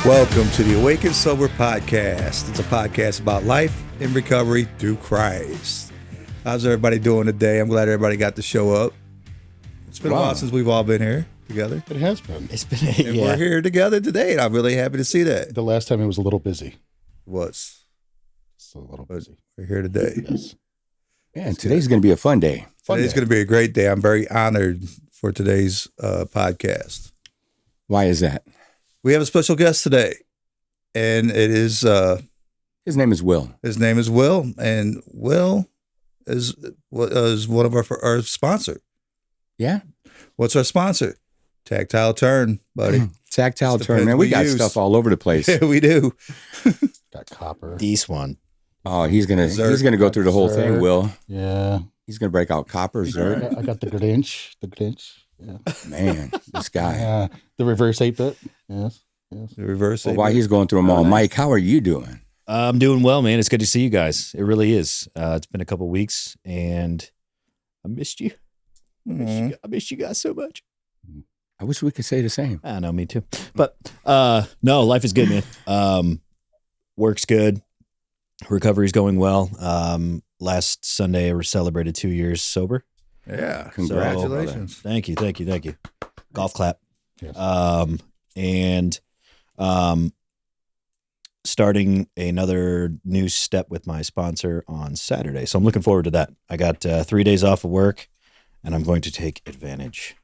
Welcome to the Awake and Sober Podcast. It's a podcast about life and recovery through Christ. How's everybody doing today? I'm glad everybody got to show up. It's been a while since we've all been here together. It has been. It's been, And we're here together today, and I'm really happy to see that. The last time it was a little busy. Was. It's a little busy. We're here today. Yes. Yeah, and today's going to be a fun day. Today's going to be a great day. I'm very honored for today's podcast. Why is that? We have a special guest today, and it is His name is Will. his name is Will, and Will is one of our sponsor. Yeah? What's our sponsor? Tactile Turn, buddy. Tactile It's the turn, pens man. we We got use. stuff all over the place. Yeah, we do. Got copper. this one. Oh, he's gonna Zerk. go through the whole thing, Zerk. Will. Yeah. He's gonna break out copper, Zerk. I got the Grinch. The Grinch. Yeah. Man, this guy. The reverse 8-bit. Yes. Yes. The reverse. Well, while he's going through them all, Mike, how are you doing? I'm doing well, man. It's good to see you guys. It really is. It's been a couple weeks, and I missed you. I missed you guys so much. I wish we could say the same. I know, me too. But no, life is good, man. Work's good. Recovery's going well. Last Sunday, we celebrated 2 years sober. Yeah. Congratulations. Thank you. Golf clap. Yes. And starting another new step with my sponsor on Saturday. So I'm looking forward to that. I got 3 days off of work, and I'm going to take advantage.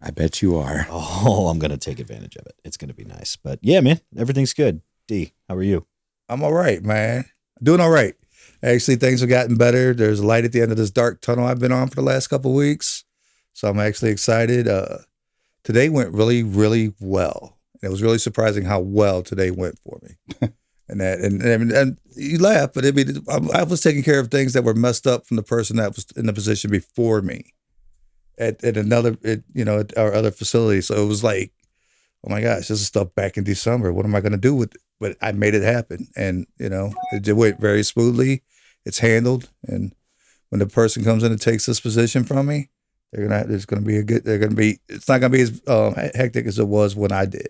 I bet you are. Oh, I'm going to take advantage of it. It's going to be nice. But yeah, man, everything's good. D, how are you? I'm all right, man. Doing all right. Actually, things have gotten better. There's a light at the end of this dark tunnel I've been on for the last couple of weeks. So I'm actually excited. Today went really, really well. And it was really surprising how well today went for me. and you laugh, but I was taking care of things that were messed up from the person that was in the position before me at our other facility. So it was like, oh my gosh, this is stuff back in December. What am I going to do with it? But I made it happen, and it went very smoothly. It's handled, and when the person comes in and takes this position from me, it's not going to be as hectic as it was when I did.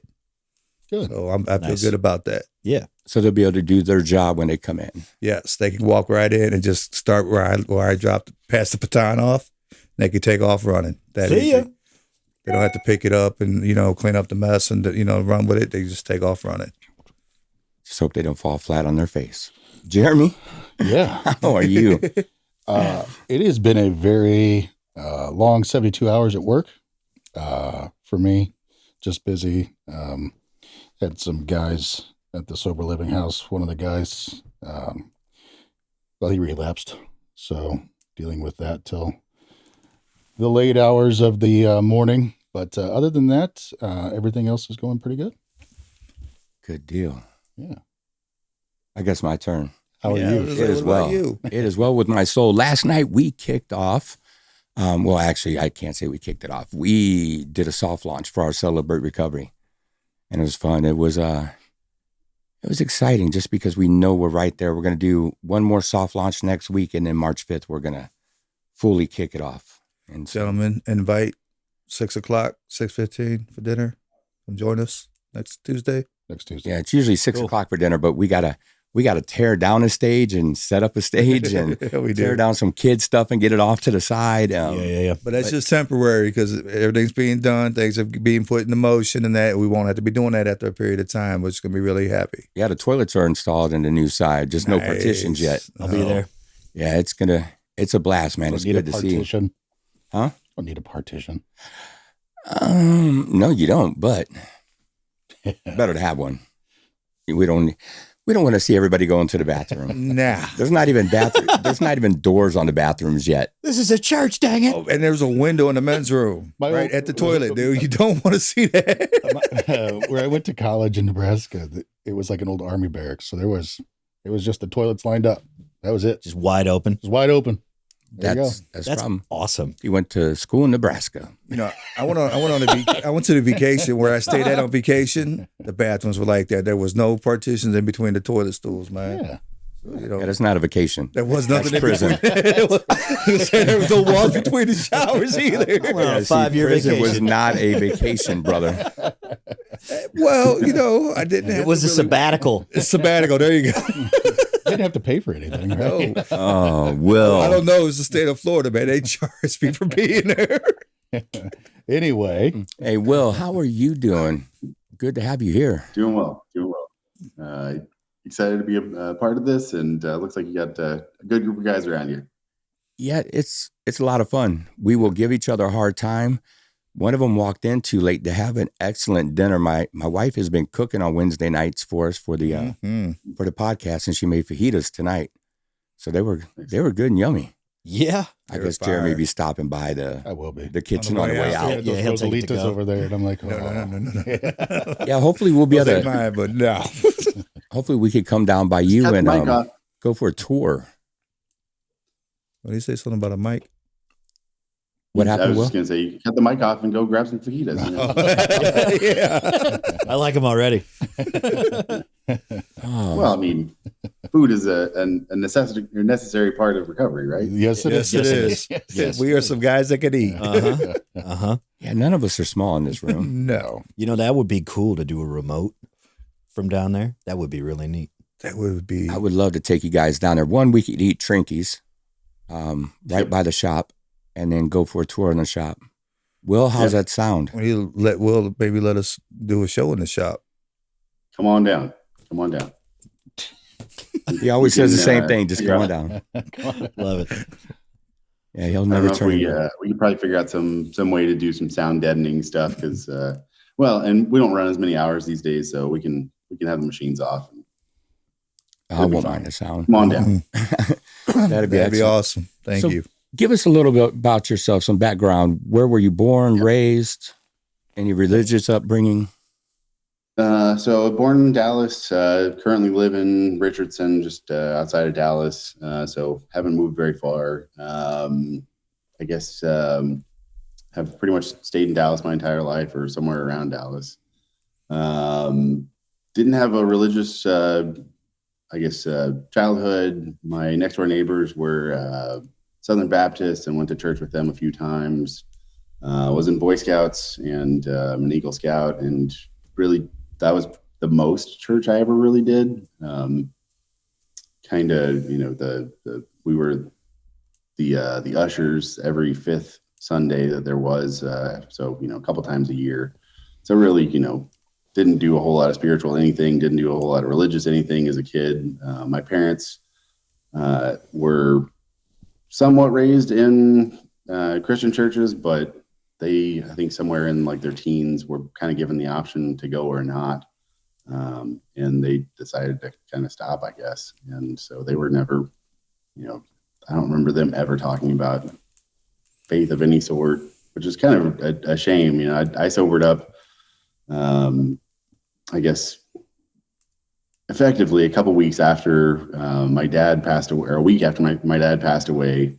Good. So I feel Nice. good about that. Yeah. So they'll be able to do their job when they come in. Yes, they can walk right in and just start where I dropped, pass the baton off. And they can take off running. That See ya. easy. They don't have to pick it up and clean up the mess and run with it. They just take off running. Just hope they don't fall flat on their face. Jeremy, Yeah. how are you? It has been a very long 72 hours at work for me. Just busy. Had some guys at the sober living house. One of the guys, he relapsed. So dealing with that till the late hours of the morning. But other than that, everything else is going pretty good. Good deal. Yeah. I guess my turn. How are Yeah, you? what It is about well. you? It is well with my soul. Last night we kicked off. Well, actually, I can't say we kicked it off. We did a soft launch for our Celebrate Recovery, and it was fun. It was exciting just because we know we're right there. We're going to do one more soft launch next week, and then March 5th we're going to fully kick it off. And so, Gentlemen, invite 6:00, 6:15 for dinner. Come join us next Tuesday. Next Tuesday. yeah, it's usually 6 Cool. o'clock for dinner, but we gotta tear down a stage and set up a stage and Yeah, we tear do. down some kid stuff and get it off to the side. Yeah. But that's just temporary because everything's being done. Things are being put into motion and that we won't have to be doing that after a period of time, which is going to be really happy. Yeah, the toilets are installed in the new side, just no Nice. partitions yet. I'll be there. Yeah, it's a blast, man. Don't It's need good a to see. partition. Huh? Don't need a partition. No, you don't, but better to have one. We don't want to see everybody going to the bathroom. Nah. There's not even there's not even doors on the bathrooms yet. This is a church, dang it. Oh, and there's a window in the men's room My right old- at the toilet, dude. You don't want to see that. Where I went to college in Nebraska, it was like an old army barracks. So it was just the toilets lined up. That was it. Just wide open. It was wide open. There you go. That's That's problem. awesome. He went to school in Nebraska. I went to the vacation where I stayed at on vacation. The bathrooms were like that. There was no partitions in between the toilet stools, man. Yeah. Yeah, that's not a vacation. There was nothing in prison. between. There was no walls between the showers either. Well, Yeah, a 5-year prison vacation. was not a vacation, brother. Well, I didn't have It was to a sabbatical. It's sabbatical. There you go. Didn't have to pay for anything, right? No. Oh, Will. I don't know. It's the state of Florida, man. They charge me for being there. Anyway, Hey, Will, how are you doing? Good to have you here. Doing well. Excited to be a part of this, and looks like you got a good group of guys around you. Yeah, it's a lot of fun. We will give each other a hard time. One of them walked in too late to have an excellent dinner. My wife has been cooking on Wednesday nights for us for the for the podcast, and she made fajitas tonight. So they were good and yummy. Yeah. I guess Jeremy be stopping by I will be. the kitchen on the way out. Yeah, Yeah, he'll those take it to Lolitas go. over there, and I'm like, No. Yeah, hopefully we'll be able Wasn't to. mine, but no. Hopefully we could come down by you Cut the and mic off. go for a tour. What do you say? Something about a mic? What I happened, was Will? just gonna say, you cut the mic off and go grab some fajitas. Yeah. I like him already. Oh, Well, I mean, food is a necessary part of recovery, right? yes, it Yes, is. it is. Yes. We are some guys that can eat. Uh-huh. Uh-huh. yeah, none of us are small in this room. No, That would be cool to do a remote from down there. That would be really neat. that would be. I would love to take you guys down there. One, we could eat Trinkies right by the shop and then go for a tour in the shop. Will, how's that sound? When you let Will maybe let us do a show in the shop. Come on down. He always says the same thing, just yeah. come on down. Love it. Yeah, he'll I don't never know if turn we, you down. we could probably figure out some way to do some sound deadening stuff because, and we don't run as many hours these days, so we can have the machines off. I won't mind the sound. Come on down. That'd be That'd be excellent. awesome. Thank So- you. Give us a little bit about yourself, some background. Where were you born, raised? Any religious upbringing? So born in Dallas, currently live in Richardson, just outside of Dallas. So haven't moved very far. I guess have pretty much stayed in Dallas my entire life or somewhere around Dallas. Didn't have a religious, childhood. My next door neighbors were Southern Baptists and went to church with them a few times. Was in Boy Scouts and I'm an Eagle Scout, and really that was the most church I ever really did. We were the ushers every fifth Sunday that there was. So a couple times a year. So really, didn't do a whole lot of spiritual anything. Didn't do a whole lot of religious anything as a kid. My parents were somewhat raised in Christian churches, but they, I think somewhere in like their teens, were kind of given the option to go or not. And they decided to kind of stop, I guess. And so they were never, I don't remember them ever talking about faith of any sort, which is kind of a shame. I sobered up, I guess, effectively a couple weeks after my dad passed away, or a week after my dad passed away.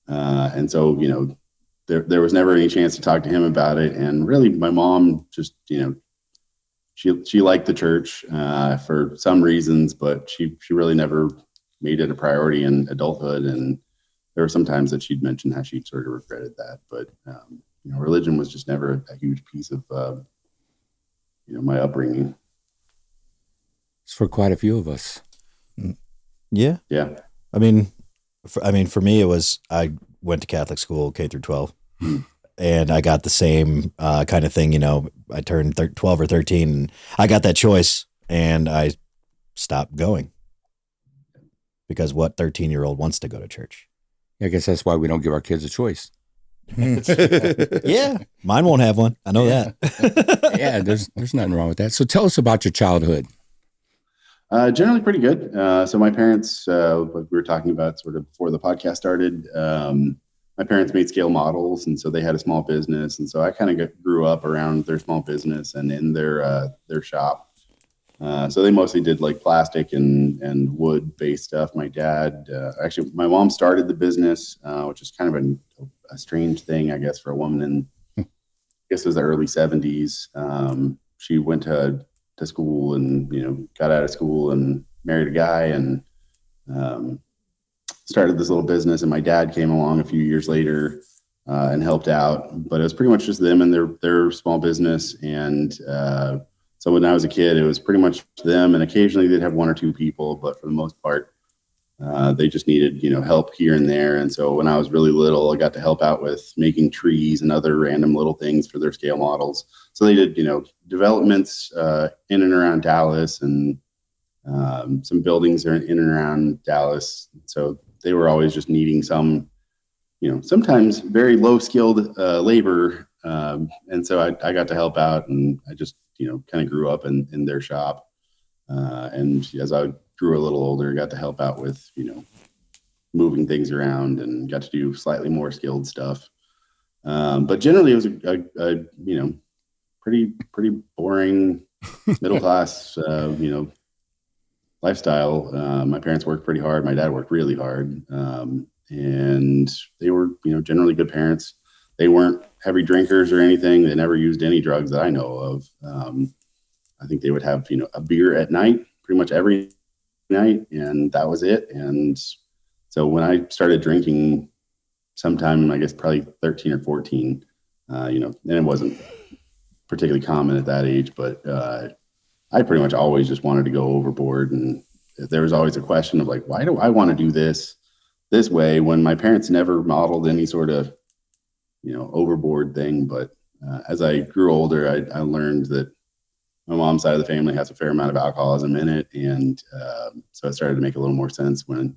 And so, there was never any chance to talk to him about it. And really my mom just, she liked the church for some reasons, but she really never made it a priority in adulthood. And there were some times that she'd mentioned how she sort of regretted that. But, religion was just never a huge piece of, my upbringing. It's for quite a few of us. Yeah. Yeah. I mean, for me, it was, I went to Catholic school, K through 12, and I got the same kind of thing. I turned 12 or 13, and I got that choice, and I stopped going because what 13-year-old wants to go to church? I guess that's why we don't give our kids a choice. Yeah, mine won't have one. I know that. Yeah, there's nothing wrong with that. So tell us about your childhood. Generally pretty good. So my parents, like we were talking about sort of before the podcast started, my parents made scale models, and so they had a small business. And so I kind of grew up around their small business and in their shop. So they mostly did like plastic and wood based stuff. My dad, actually, my mom started the business, which is kind of a strange thing, I guess, for a woman in, I guess it was the early 70s. She went to school and, got out of school and married a guy and started this little business. And my dad came along a few years later and helped out, but it was pretty much just them and their small business. And So when I was a kid, it was pretty much them, and occasionally they'd have one or two people, but for the most part, they just needed, help here and there. And so when I was really little, I got to help out with making trees and other random little things for their scale models. So they did, developments in and around Dallas, and some buildings are in and around Dallas. So they were always just needing some, sometimes very low skilled labor. And so I got to help out, and I just, kind of grew up in their shop. And as I grew a little older, got to help out with, moving things around, and got to do slightly more skilled stuff. But generally it was a pretty boring middle class, lifestyle. My parents worked pretty hard. My dad worked really hard. And they were, generally good parents. They weren't heavy drinkers or anything. They never used any drugs that I know of. I think they would have, a beer at night, pretty much every night, and that was it. And so when I started drinking sometime, I guess probably 13 or 14, and it wasn't particularly common at that age, but I pretty much always just wanted to go overboard. And there was always a question of like, why do I want to do this way when my parents never modeled any sort of, overboard thing. But as I grew older, I learned that my mom's side of the family has a fair amount of alcoholism in it. And so it started to make a little more sense when,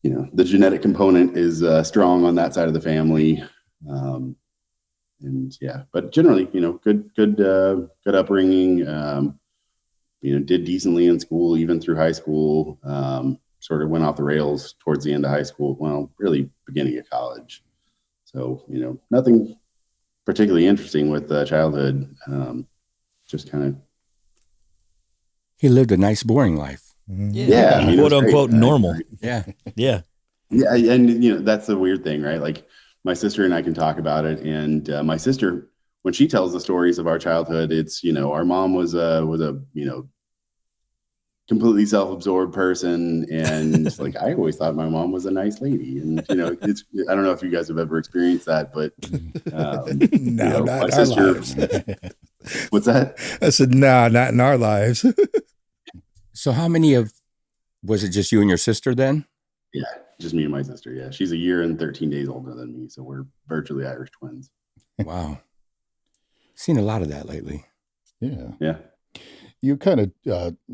the genetic component is strong on that side of the family. And yeah, but generally, good upbringing, did decently in school, even through high school, sort of went off the rails towards the end of high school. Well, really beginning of college. So, nothing particularly interesting with childhood. Just kind of. He lived a nice, boring life. Yeah. Quote unquote normal. Yeah. Yeah. Yeah. And, that's the weird thing, right? Like my sister and I can talk about it. And my sister, when she tells the stories of our childhood, it's, our mom was a, completely self-absorbed person. And like, I always thought my mom was a nice lady. And, it's, I don't know if you guys have ever experienced that, but No, not my in our sister, lives. what's that? I said, no, not in our lives. So was it just you and your sister then? Yeah, just me and my sister. Yeah, she's a year and 13 days older than me, so we're virtually Irish twins. Wow. Seen a lot of that lately. Yeah. Yeah. You kind of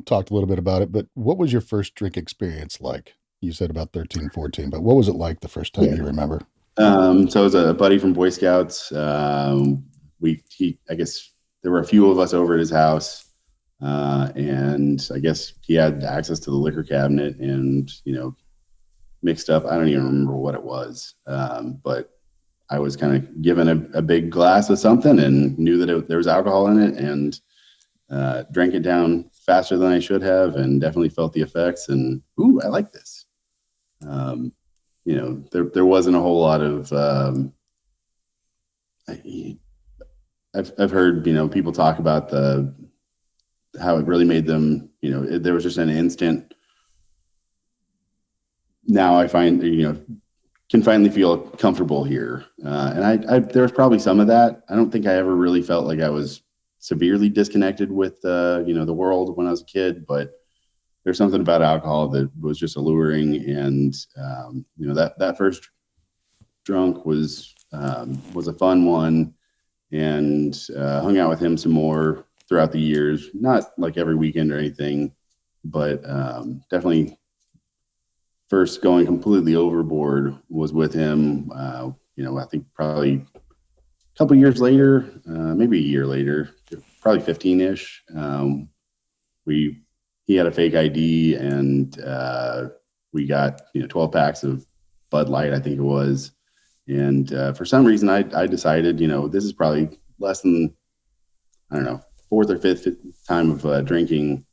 talked a little bit about it, but what was your first drink experience like? You said about 13, 14, but what was it like the first time you remember? So it was a buddy from Boy Scouts. I guess there were a few of us over at his house, and I guess he had access to the liquor cabinet and, mixed up. I don't even remember what it was, but I was kind of given a big glass of something and knew that there was alcohol in it, and drank it down faster than I should have, and definitely felt the effects. And ooh, I like this. There wasn't a whole lot of. I've heard people talk about how it really made them. There was just an instant. Now I find can finally feel comfortable here, and I there was probably some of that. I don't think I ever really felt like I was severely disconnected with the world when I was a kid, but there's something about alcohol that was just alluring. And that first drunk was a fun one, and hung out with him some more throughout the years, not like every weekend or anything, but definitely first going completely overboard was with him. I think probably a couple years later, maybe a year later, probably 15-ish. He had a fake ID, and we got 12 packs of Bud Light, I think it was. And for some reason, I decided, this is probably less than, I don't know, fourth or fifth time of drinking.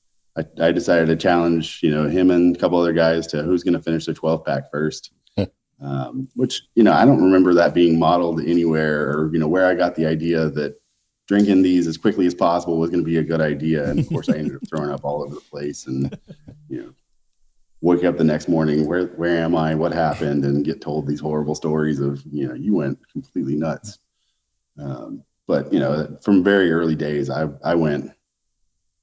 I decided to challenge, him and a couple other guys to who's going to finish their 12 pack first. Which, I don't remember that being modeled anywhere, or, where I got the idea that drinking these as quickly as possible was going to be a good idea. And of course I ended up throwing up all over the place, and, wake up the next morning, where am I? What happened? And get told these horrible stories of, you went completely nuts. But, from very early days, I went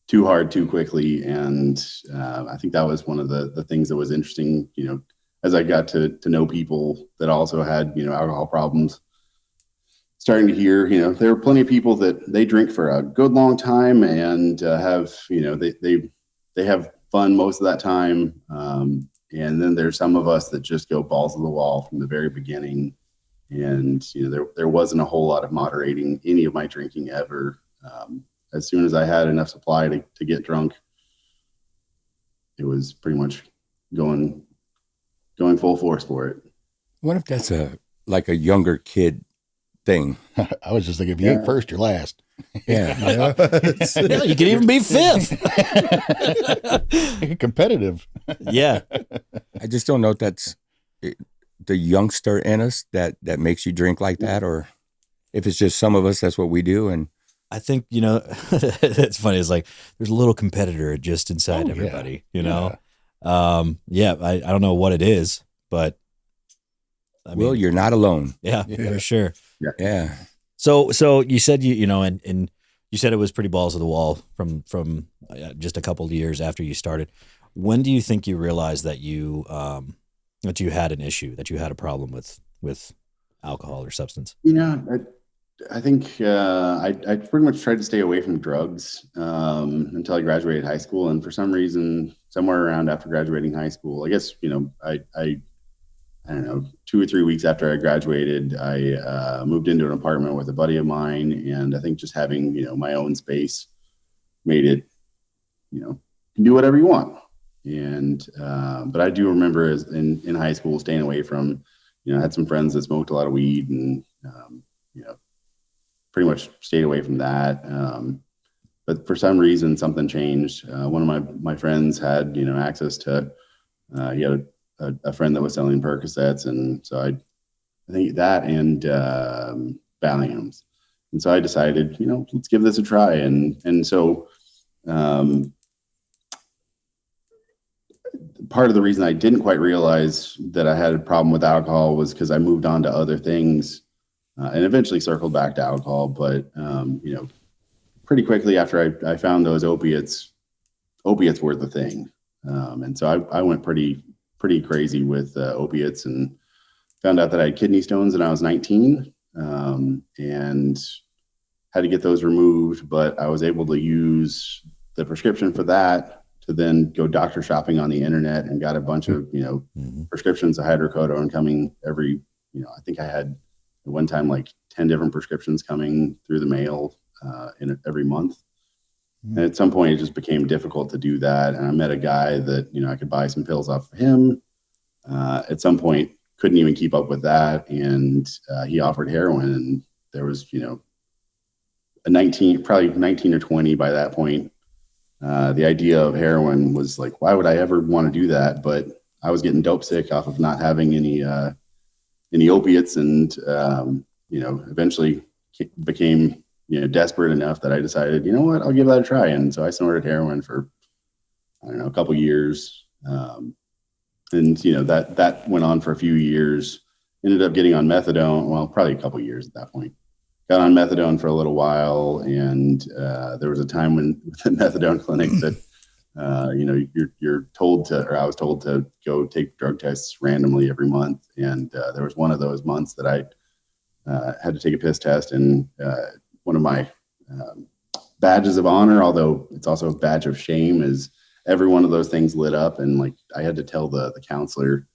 too hard too quickly. And I think that was one of the things that was interesting, as I got to know people that also had, alcohol problems, starting to hear, there are plenty of people that they drink for a good long time and have, they have fun most of that time. And then there's some of us that just go balls to the wall from the very beginning. And, there wasn't a whole lot of moderating any of my drinking ever. As soon as I had enough supply to get drunk, it was pretty much going full force for it. What if that's like a younger kid thing? I was just thinking, if you ate first, you're last. Yeah. Yeah, you could even be fifth. Competitive. Yeah. I just don't know if that's the youngster in us that makes you drink like that, or if it's just some of us, that's what we do. And I think, it's funny. It's like there's a little competitor just inside everybody, I don't know what it is, but Will, you're not alone. Yeah, for sure. Yeah. So you said, and you said it was pretty balls to the wall from just a couple of years after you started. When do you think you realized that you had an issue, that you had a problem with alcohol or substance? I think I pretty much tried to stay away from drugs until I graduated high school. And for some reason, somewhere around after graduating high school, I guess, I don't know, 2 or 3 weeks after I graduated, I moved into an apartment with a buddy of mine. And I think just having, my own space made it, you can do whatever you want. And, but I do remember in high school staying away from, I had some friends that smoked a lot of weed and, pretty much stayed away from that. But for some reason, something changed. One of my friends had, access to, he had a friend that was selling Percocets. And so I think that and Valiums. And so I decided, let's give this a try. And so part of the reason I didn't quite realize that I had a problem with alcohol was because I moved on to other things and eventually circled back to alcohol. But, pretty quickly after I found those opiates were the thing. And so I went pretty crazy with opiates and found out that I had kidney stones when I was 19 and had to get those removed. But I was able to use the prescription for that to then go doctor shopping on the internet and got a bunch of, prescriptions of hydrocodone coming every, I think I had at one time like 10 different prescriptions coming through the mail every month. And at some point, it just became difficult to do that. And I met a guy that, I could buy some pills off of him. At some point, couldn't even keep up with that. And he offered heroin. And there was, probably 19 or 20 by that point. The idea of heroin was like, why would I ever want to do that? But I was getting dope sick off of not having any opiates. And, eventually became desperate enough that I decided, I'll give that a try. And so I snorted heroin for, a couple years. And, that went on for a few years, ended up getting on methadone. Well, probably a couple years at that point. Got on methadone for a little while. And there was a time when the methadone clinic that, you're told to, or I was told to go take drug tests randomly every month. And there was one of those months that I had to take a piss test, and one of my badges of honor, although it's also a badge of shame, is every one of those things lit up. And like, I had to tell the counselor,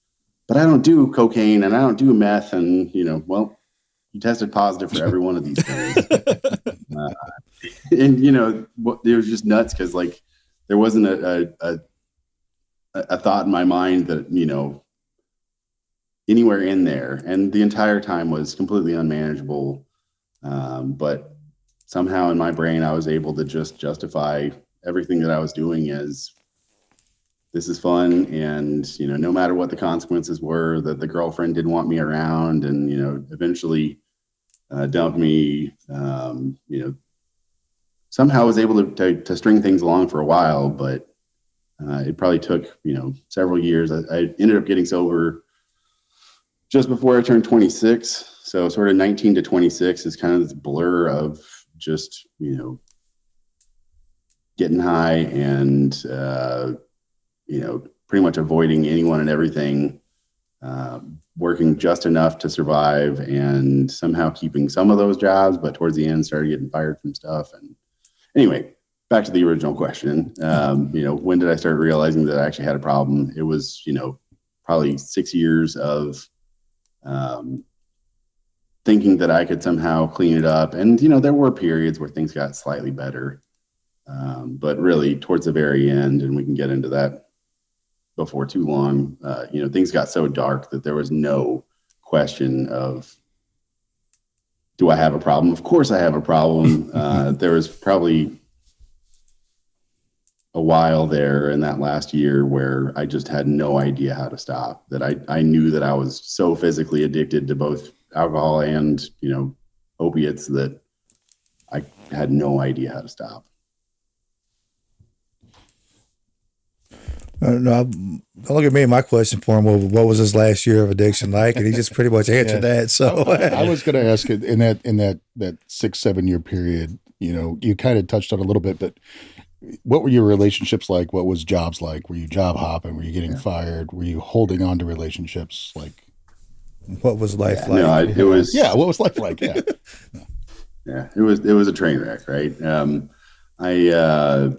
but I don't do cocaine and I don't do meth. And, well, you tested positive for every one of these things. And, it was just nuts. Cause like, there wasn't a thought in my mind that, anywhere in there. And the entire time was completely unmanageable. But somehow in my brain, I was able to just justify everything that I was doing as this is fun. And, no matter what the consequences were, that the girlfriend didn't want me around and, eventually dumped me, somehow was able to string things along for a while, but it probably took, several years. I ended up getting sober just before I turned 26. So sort of 19 to 26 is kind of this blur of just, getting high and, pretty much avoiding anyone and everything, working just enough to survive and somehow keeping some of those jobs, but towards the end started getting fired from stuff. And anyway, back to the original question, when did I start realizing that I actually had a problem? It was, probably 6 years of thinking that I could somehow clean it up. And, there were periods where things got slightly better. But really towards the very end, and we can get into that before too long, things got so dark that there was no question of, do I have a problem? Of course I have a problem. There was probably a while there in that last year where I just had no idea how to stop, that I knew that I was so physically addicted to both alcohol and, opiates that I had no idea how to stop. No, don't look at me. My question for him was, what was his last year of addiction like? And he just pretty much answered that. So I was going to ask it in that 6-7 year period. You kind of touched on it a little bit, but what were your relationships like? What was jobs like? Were you job hopping? Were you getting fired? Were you holding on to relationships? Like, what was life like? No, it was. Yeah, what was life like? Yeah, yeah, it was a train wreck, right? I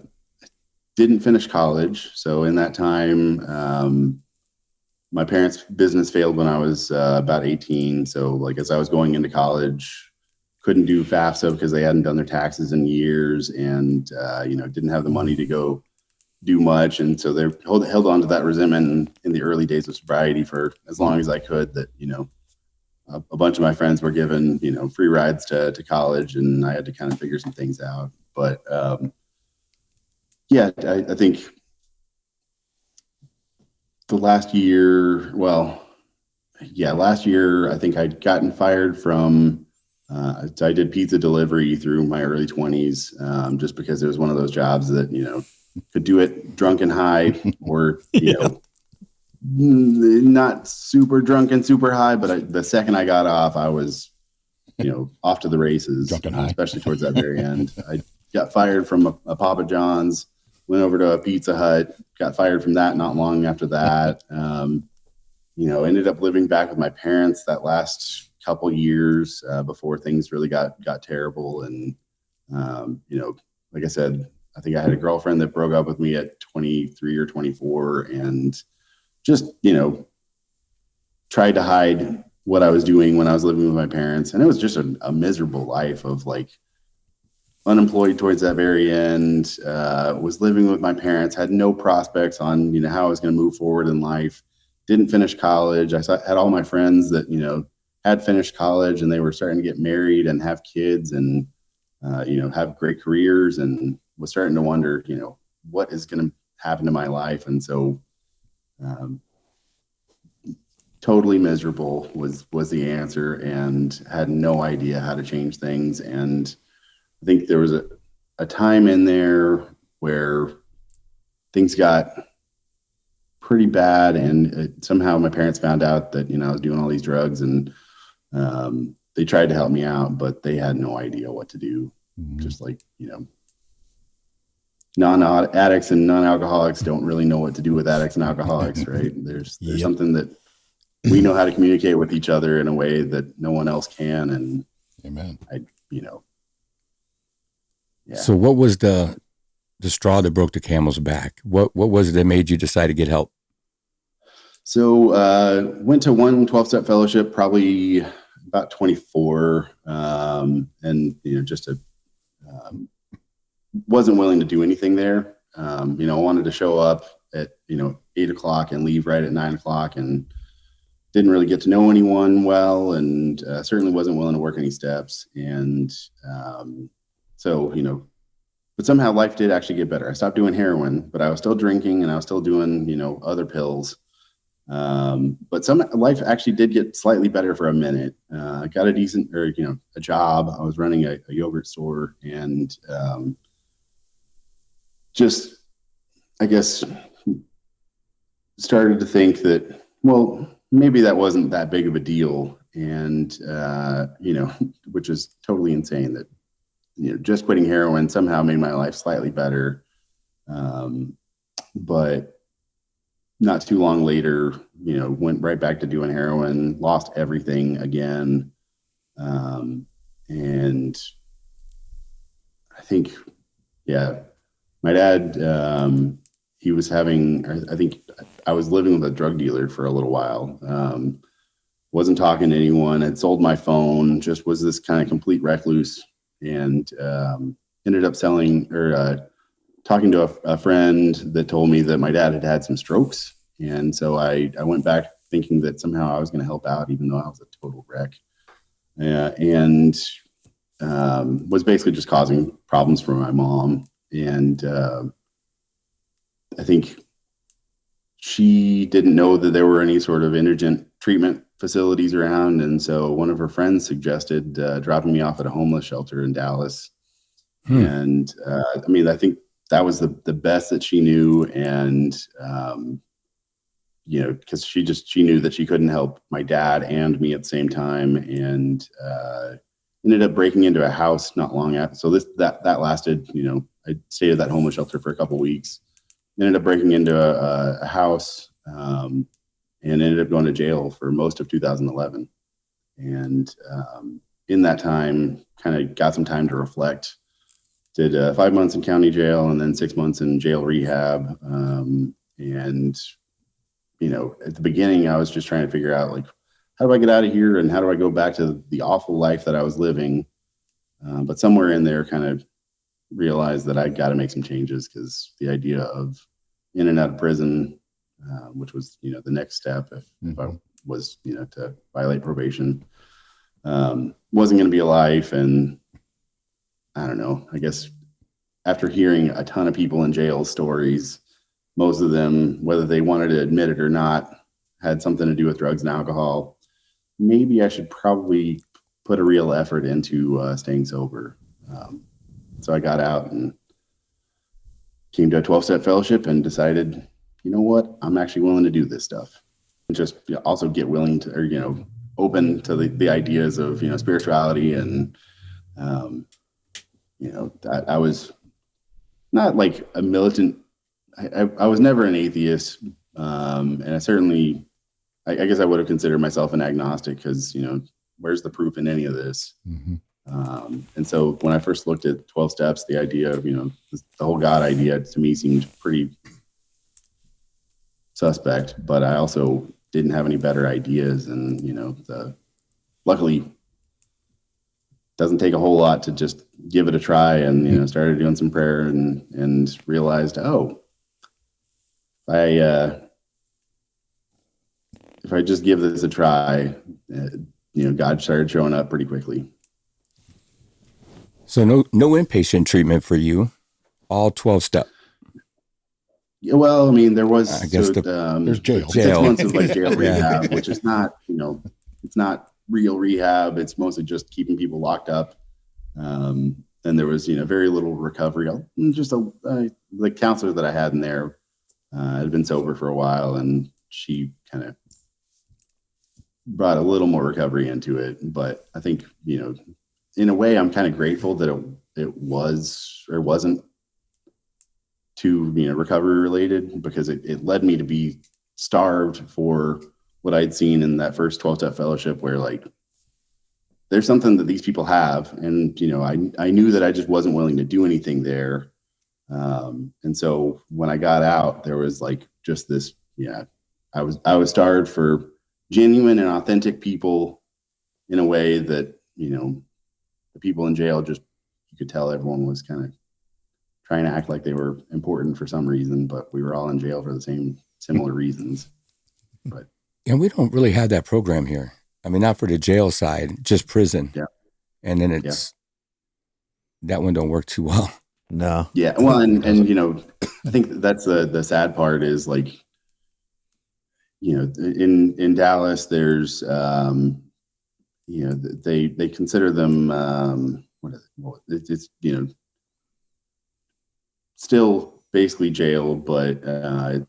didn't finish college, so in that time, my parents' business failed when I was about 18. So, like, as I was going into college, couldn't do FAFSA because they hadn't done their taxes in years, and didn't have the money to go do much, and so they held on to that resentment in the early days of sobriety for as long as I could. That a bunch of my friends were given free rides to college, and I had to kind of figure some things out. But I think the last year, I think I'd gotten fired from, I did pizza delivery through my early 20s, just because it was one of those jobs that, could do it drunk and high, or, not super drunk and super high, but the second I got off, I was, off to the races, drunk and high, especially towards that very end. I got fired from a Papa John's, went over to a Pizza Hut, got fired from that not long after that. Ended up living back with my parents that last couple years before things really got terrible. And, like I said, I think I had a girlfriend that broke up with me at 23 or 24 and just, tried to hide what I was doing when I was living with my parents. And it was just a miserable life of like, unemployed towards that very end, was living with my parents, had no prospects on, how I was going to move forward in life, didn't finish college. Had all my friends that, had finished college and they were starting to get married and have kids and, have great careers, and was starting to wonder, what is going to happen to my life. And so, totally miserable was the answer, and had no idea how to change things. And I think there was a time in there where things got pretty bad, and somehow my parents found out that, I was doing all these drugs, and they tried to help me out, but they had no idea what to do. Mm-hmm. Just like, non-addicts and non-alcoholics don't really know what to do with addicts and alcoholics, right? There's something that we know how to communicate with each other in a way that no one else can. And amen. Yeah. So what was the straw that broke the camel's back? What was it that made you decide to get help? So went to one 12-step fellowship, probably about 24, and just wasn't willing to do anything there. I wanted to show up at 8 o'clock and leave right at 9 o'clock, and didn't really get to know anyone well, and certainly wasn't willing to work any steps. And so, but somehow life did actually get better. I stopped doing heroin, but I was still drinking, and I was still doing, other pills. But life actually did get slightly better for a minute. I got a job. I was running a yogurt store, and just, I guess, started to think that, well, maybe that wasn't that big of a deal. And, which is totally insane that, just quitting heroin somehow made my life slightly better. But not too long later, went right back to doing heroin, lost everything again. And I think, yeah, my dad, he was having, I think I was living with a drug dealer for a little while. Wasn't talking to anyone, had sold my phone, just was this kind of complete recluse, and ended up talking to a friend that told me that my dad had had some strokes. And so I went back thinking that somehow I was going to help out, even though I was a total wreck. And was basically just causing problems for my mom. And I think she didn't know that there were any sort of indigent treatment facilities around. And so one of her friends suggested dropping me off at a homeless shelter in Dallas. And I think that was the best that she knew. And, because she knew that she couldn't help my dad and me at the same time. And ended up breaking into a house not long after. So that lasted, I stayed at that homeless shelter for a couple of weeks. Ended up breaking into a house and ended up going to jail for most of 2011. And in that time, kind of got some time to reflect. Did 5 months in county jail and then 6 months in jail rehab. And, at the beginning, I was just trying to figure out, like, how do I get out of here and how do I go back to the awful life that I was living? But somewhere in there, kind of realized that I got to make some changes, because the idea of in and out of prison, which was, the next step if I was, to violate probation, wasn't going to be a life. And I don't know, I guess after hearing a ton of people in jail stories, most of them, whether they wanted to admit it or not, had something to do with drugs and alcohol. Maybe I should probably put a real effort into staying sober. So I got out and came to a 12-step fellowship and decided, you know what, I'm actually willing to do this stuff. And just also get willing to, or, open to the ideas of, spirituality. And, I was not like a militant. I was never an atheist. And I certainly, I guess I would have considered myself an agnostic, because, where's the proof in any of this? And so when I first looked at 12 steps, the idea of, the whole God idea to me seemed pretty suspect, but I also didn't have any better ideas. And, luckily doesn't take a whole lot to just give it a try, and, started doing some prayer and realized, if I just give this a try, God started showing up pretty quickly. So no inpatient treatment for you, all 12-step. Yeah, well, there was, I guess there's jail. 6 months of like jail rehab, which is not, it's not real rehab. It's mostly just keeping people locked up. And there was, very little recovery. Just the counselor that I had in there had been sober for a while, and she kind of brought a little more recovery into it. But I think, in a way, I'm kind of grateful that it was or wasn't too, recovery related, because it led me to be starved for what I'd seen in that first 12-step fellowship, where like there's something that these people have. And, I knew that I just wasn't willing to do anything there. And so when I got out, there was like just this, I was starved for genuine and authentic people, in a way that, the people in jail, just, you could tell everyone was kind of trying to act like they were important for some reason, but we were all in jail for the similar reasons. But And we don't really have that program here. Not for the jail side, just prison. Yeah. And then that one don't work too well. No. Yeah. Well, and I think that's the sad part is, like, in Dallas, there's, they consider them, it's, still basically jail, but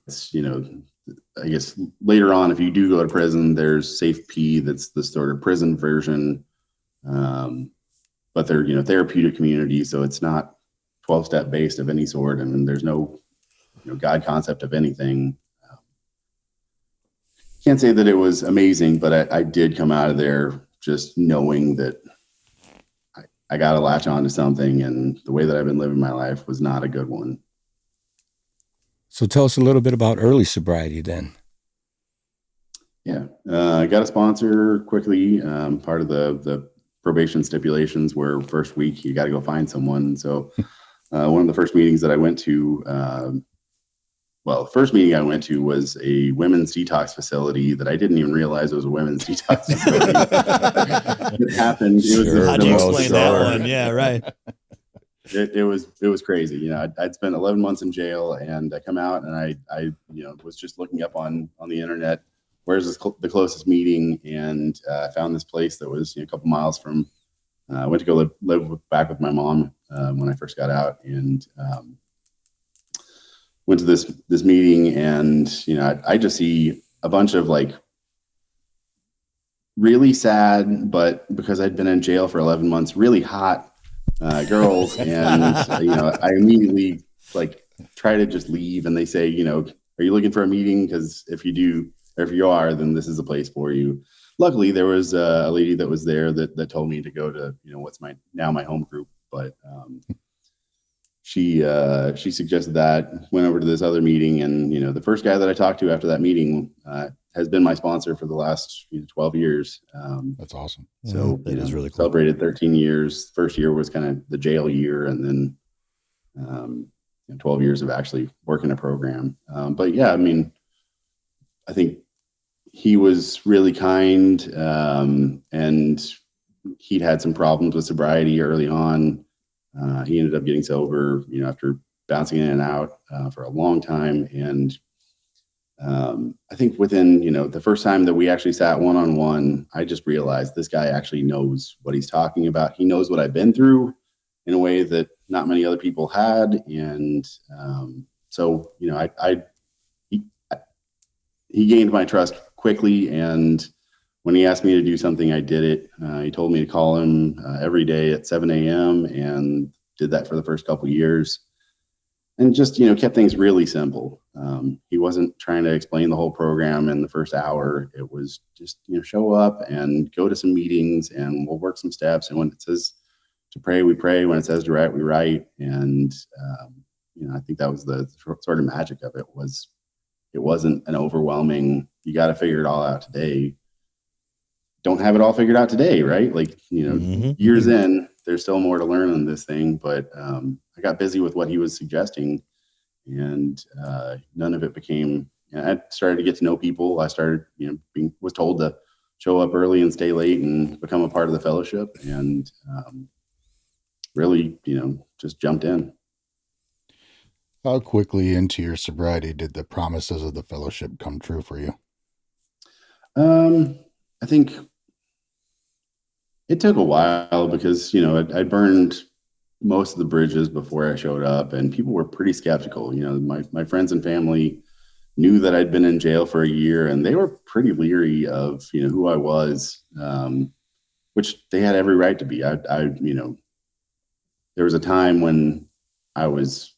it's, I guess later on, if you do go to prison, there's Safe P, that's the sort of prison version. But they're, therapeutic community. So it's not 12-step based of any sort. There's no God concept of anything. Can't say that it was amazing, but I did come out of there just knowing that I got to latch on to something, and the way that I've been living my life was not a good one. So tell us a little bit about early sobriety then. Yeah, I got a sponsor quickly. Part of the probation stipulations were first week you got to go find someone. So one of the first meetings that I went to, the first meeting I went to was a women's detox facility that I didn't even realize it was a women's detox facility. It happened. Sure. How'd you explain that one? Yeah, right. It was crazy. I'd spent 11 months in jail, and I come out, and I was just looking up on the internet, where's the closest meeting, and I found this place that was a couple miles from. I went to go live back with my mom when I first got out, and went to this meeting, and I just see a bunch of like really sad, but because I'd been in jail for 11 months, really hot girls, and I immediately like try to just leave, and they say, are you looking for a meeting? Because if you are, then this is a place for you. Luckily, there was a lady that was there that told me to go to what's my home group, but she suggested that. Went over to this other meeting, and the first guy that I talked to after that meeting has been my sponsor for the last 12 years. That's awesome. So That is really cool. Celebrated 13 years. First year was kind of the jail year, and then 12 years of actually working a program. But yeah, I mean, I think he was really kind, and he'd had some problems with sobriety early on. He ended up getting sober, after bouncing in and out for a long time. And I think within, the first time that we actually sat one-on-one, I just realized this guy actually knows what he's talking about. He knows what I've been through in a way that not many other people had. And so, he gained my trust quickly. And when he asked me to do something, I did it. He told me to call him every day at 7 a.m. and did that for the first couple of years, and just, kept things really simple. He wasn't trying to explain the whole program in the first hour. It was just, show up and go to some meetings, and we'll work some steps. And when it says to pray, we pray. When it says to write, we write. And, I think that was the sort of magic of it. It wasn't an overwhelming, you got to figure it all out today. Don't have it all figured out today, right? Like, years in, there's still more to learn on this thing. But I got busy with what he was suggesting, and none of it became. I started to get to know people. I started, was told to show up early and stay late and become a part of the fellowship, and really, just jumped in. How quickly into your sobriety did the promises of the fellowship come true for you? I think it took a while because, I burned most of the bridges before I showed up, and people were pretty skeptical. My friends and family knew that I'd been in jail for a year, and they were pretty leery of, who I was, which they had every right to be. There was a time when I was,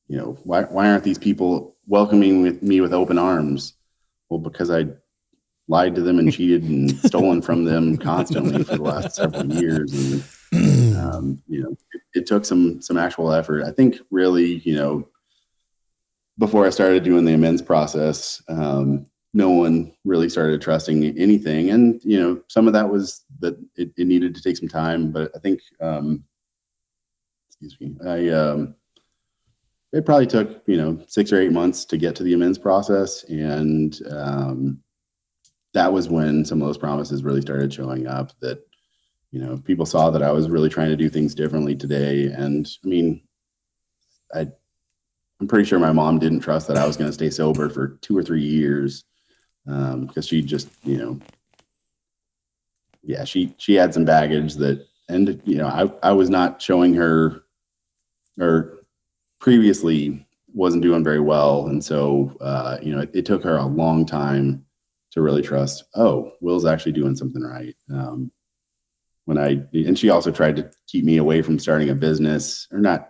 why aren't these people welcoming me with open arms? Well, because I lied to them and cheated and stolen from them constantly for the last several years. And, it took some actual effort. I think really, before I started doing the amends process, no one really started trusting anything. And, some of that was that it needed to take some time, but I think, it probably took, 6 or 8 months to get to the amends process. And, that was when some of those promises really started showing up, that, people saw that I was really trying to do things differently today. And I mean, I'm pretty sure my mom didn't trust that I was going to stay sober for 2 or 3 years. Because she just, she had some baggage that, and, I was not showing her, or previously wasn't doing very well. And so, it took her a long time to really trust, Will's actually doing something right. And she also tried to keep me away from starting a business, or not,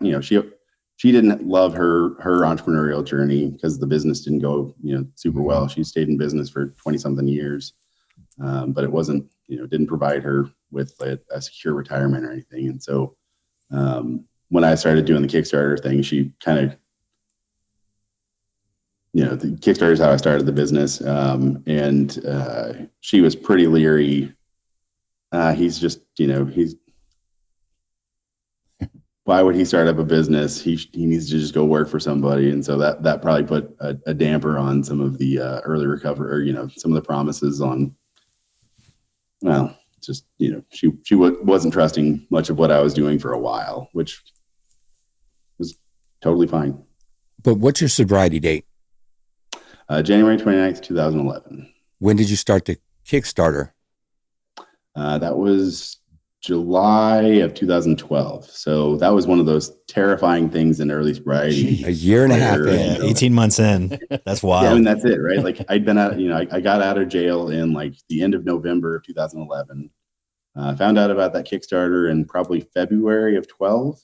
she didn't love her entrepreneurial journey because the business didn't go, super well. She stayed in business for 20 something years. But it wasn't, didn't provide her with a secure retirement or anything. And so when I started doing the Kickstarter thing, she kind of, the Kickstarter is how I started the business. And she was pretty leery. He's just, why would he start up a business? He needs to just go work for somebody. And so that probably put a damper on some of the early recovery, or, some of the promises on, well, just, she wasn't trusting much of what I was doing for a while, which was totally fine. But what's your sobriety date? January 29th, 2011. When did you start the Kickstarter? That was July of 2012. So that was one of those terrifying things in early sobriety. A year and a half in. 18 months in. That's wild. Yeah, I mean, that's it, right? Like I'd been out, I got out of jail in like the end of November of 2011. Found out about that Kickstarter in probably February of 12.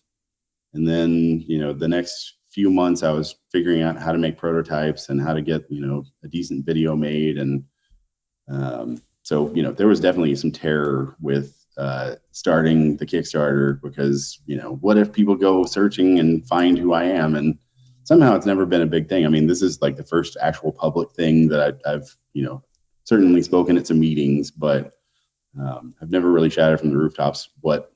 And then, the next few months I was figuring out how to make prototypes and how to get, a decent video made. And so, there was definitely some terror with starting the Kickstarter because, what if people go searching and find who I am? And somehow it's never been a big thing. I mean, this is like the first actual public thing that I've certainly spoken at some meetings, but I've never really shouted from the rooftops what,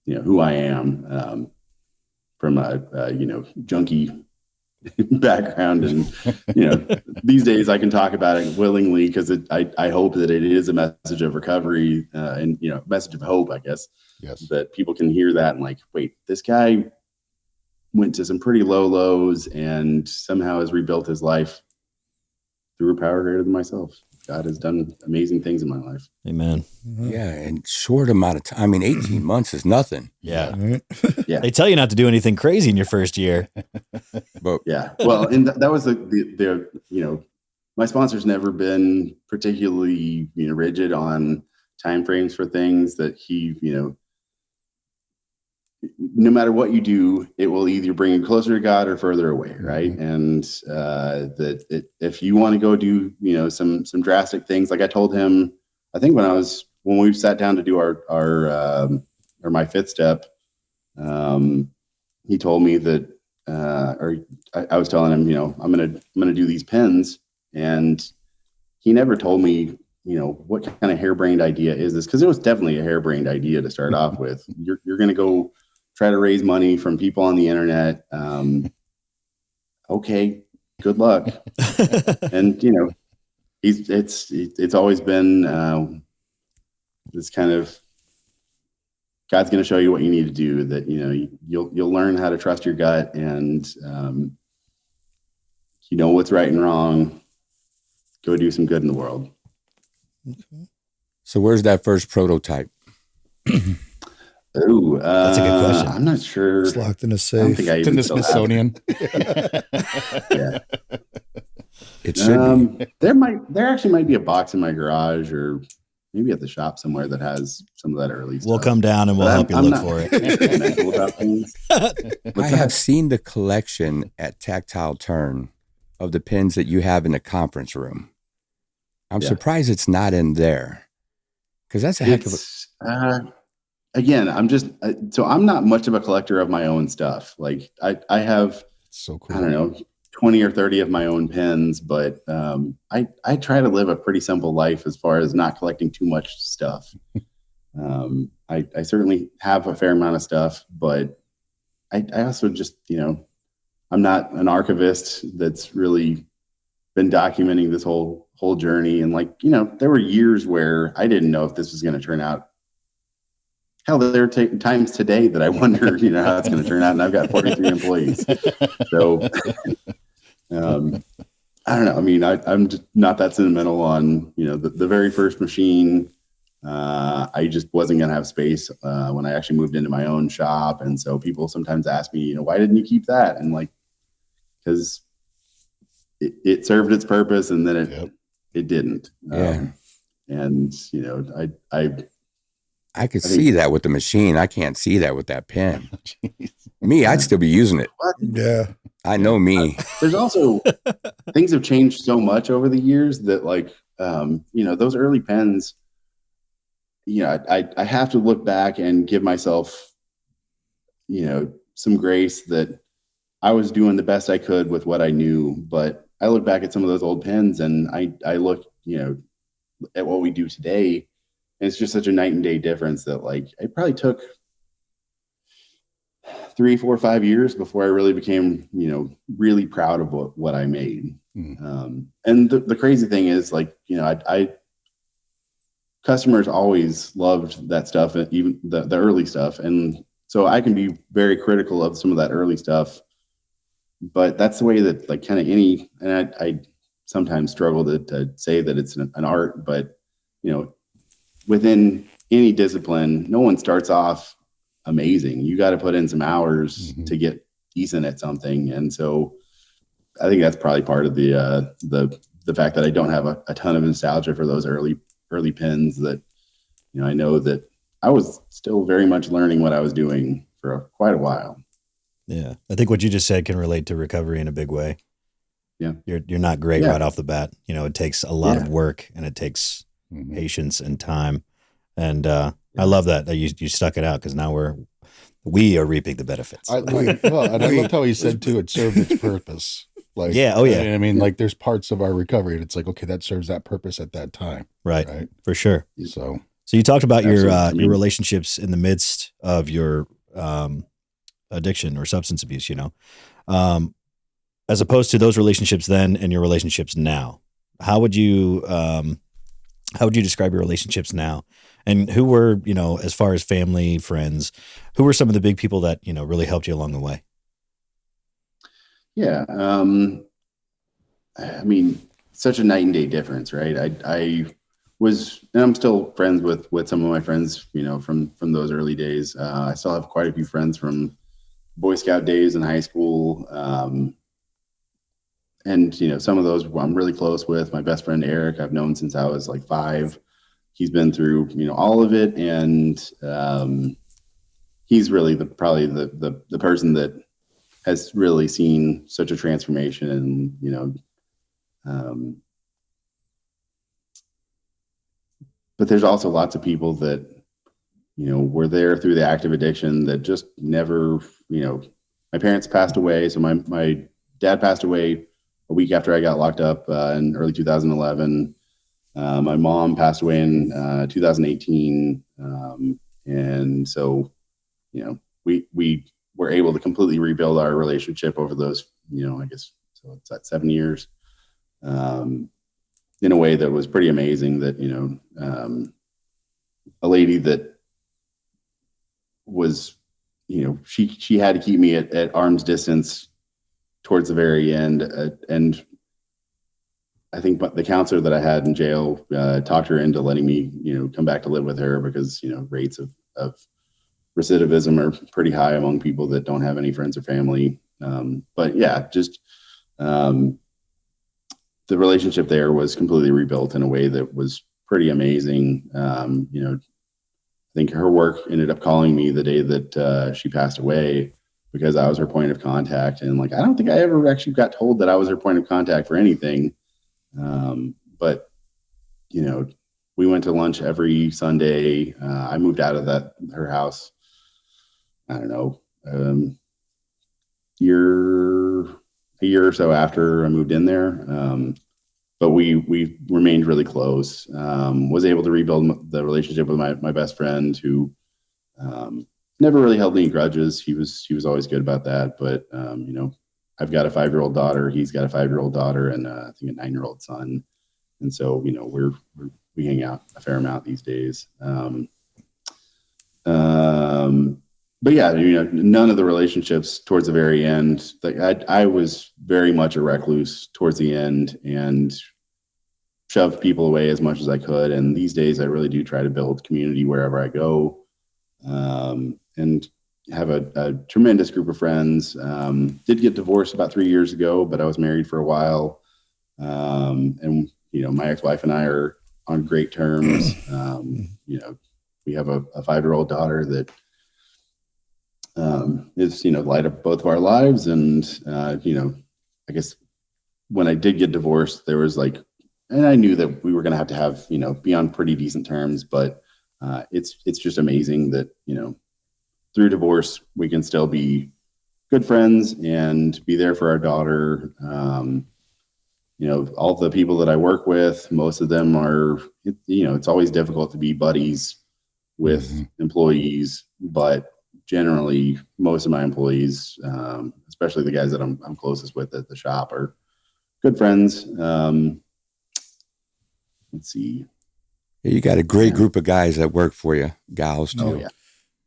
who I am from a junkie background. And, these days I can talk about it willingly because I hope that it is a message of recovery and, message of hope, I guess. Yes. That people can hear that and like, wait, this guy went to some pretty low lows and somehow has rebuilt his life through a power greater than myself. God has done amazing things in my life. Amen. Yeah, in short amount of time. I mean, 18 months is nothing. Yeah. Yeah. They tell you not to do anything crazy in your first year. But Yeah. Well, and that was the my sponsor's never been particularly, rigid on timeframes for things that he, no matter what you do, it will either bring you closer to God or further away, right? And if you want to go do, some drastic things, like I told him, I think when we sat down to do our my fifth step, he told me that, or I was telling him, I'm gonna do these pens, and he never told me, what kind of harebrained idea is this? Because it was definitely a harebrained idea to start off with. You're gonna go try to raise money from people on the internet. Okay, good luck. And it's always been this kind of, God's going to show you what you need to do. That you'll learn how to trust your gut, and what's right and wrong. Go do some good in the world. so where's that first prototype? Oh, That's a good question. I'm not sure. It's locked in a I don't safe. think I It's in even the still have Smithsonian. Yeah. It should be. There actually might be a box in my garage or maybe at the shop somewhere that has some of that early stuff. We'll come down and we'll But help you I'm look not for it. mental about things. I have seen the collection at Tactile Turn of the pens that you have in the conference room. I'm Yeah. surprised it's not in there, because that's a heck of a. It's, again, so I'm not much of a collector of my own stuff. Like I have, So cool. I don't know, 20 or 30 of my own pens, but I try to live a pretty simple life as far as not collecting too much stuff. I certainly have a fair amount of stuff, but I also just, I'm not an archivist that's really been documenting this whole journey. And there were years where I didn't know if this was going to turn out. Hell, there are times today that I wonder, how it's going to turn out. And I've got 43 employees. So I don't know. I mean, I'm just not that sentimental on, the very first machine. I just wasn't going to have space when I actually moved into my own shop. And so people sometimes ask me, why didn't you keep that? And because it served its purpose, and then it didn't. Yeah. And, I could I think- see that with the machine. I can't see that with that pen. Jeez. Me, I'd still be using it. Yeah. I know me. There's also things have changed so much over the years that like those early pens, I have to look back and give myself some grace that I was doing the best I could with what I knew. But I look back at some of those old pens and I look at what we do today, and it's just such a night and day difference that like it probably took 3, 4, 5 years before I really became, really proud of what I made. And the crazy thing is like, I customers always loved that stuff, even the early stuff. And so I can be very critical of some of that early stuff, but that's the way that like kind of and I sometimes struggle to say that it's an art, but within any discipline, no one starts off amazing. You got to put in some hours to get decent at something. And so I think that's probably part of the fact that I don't have a ton of nostalgia for those early pens that, I know that I was still very much learning what I was doing for quite a while. Yeah. I think what you just said can relate to recovery in a big way. Yeah. You're not great right off the bat. It takes a lot of work and it takes patience and time. And I love that you stuck it out, because now we are reaping the benefits. I loved how he said too, it served its purpose. Like, Yeah, oh, yeah. I mean, like there's parts of our recovery and it's like, okay, that serves that purpose at that time. Right. For sure. So you talked about Absolutely. your relationships in the midst of your addiction or substance abuse, as opposed to those relationships then and your relationships now. How would you describe your relationships now? And who were, as far as family, friends, who were some of the big people that, really helped you along the way? Yeah. I mean, such a night and day difference, right? I was, and I'm still friends with some of my friends, from those early days. I still have quite a few friends from Boy Scout days in high school. And, some of those I'm really close with. My best friend, Eric, I've known since I was like 5. He's been through, all of it. And he's really probably the person that has really seen such a transformation. And, but there's also lots of people that, were there through the active addiction that just never, my parents passed away. So my dad passed away a week after I got locked up in early 2011. My mom passed away in 2018. And so, we were able to completely rebuild our relationship over those, I guess, so it's at 7 years, in a way that was pretty amazing. That, a lady that was, she had to keep me at arm's distance towards the very end. And I think the counselor that I had in jail talked her into letting me, come back to live with her, because, rates of recidivism are pretty high among people that don't have any friends or family. But yeah, just the relationship there was completely rebuilt in a way that was pretty amazing. I think her work ended up calling me the day that she passed away, because I was her point of contact. And like, I don't think I ever actually got told that I was her point of contact for anything. But, we went to lunch every Sunday. I moved out of her house, I don't know, a year or so after I moved in there. But we remained really close. Was able to rebuild the relationship with my best friend, who never really held any grudges. He was always good about that. But I've got a 5-year-old daughter. He's got a 5-year-old daughter, and I think a 9-year-old son. And so we hang out a fair amount these days. But yeah, none of the relationships towards the very end, like I was very much a recluse towards the end and shoved people away as much as I could. And these days I really do try to build community wherever I go, and have a tremendous group of friends. Did get divorced about 3 years ago, but I was married for a while. And, my ex-wife and I are on great terms. we have a 5-year-old daughter that is, the light of both of our lives. And, I guess when I did get divorced, there was like, and I knew that we were going to have, be on pretty decent terms, but it's just amazing that, through divorce, we can still be good friends and be there for our daughter. All the people that I work with, most of them are, it's always difficult to be buddies with employees, but generally most of my employees, especially the guys that I'm closest with at the shop, are good friends. Let's see. You got a great group of guys that work for you, gals too. Oh yeah.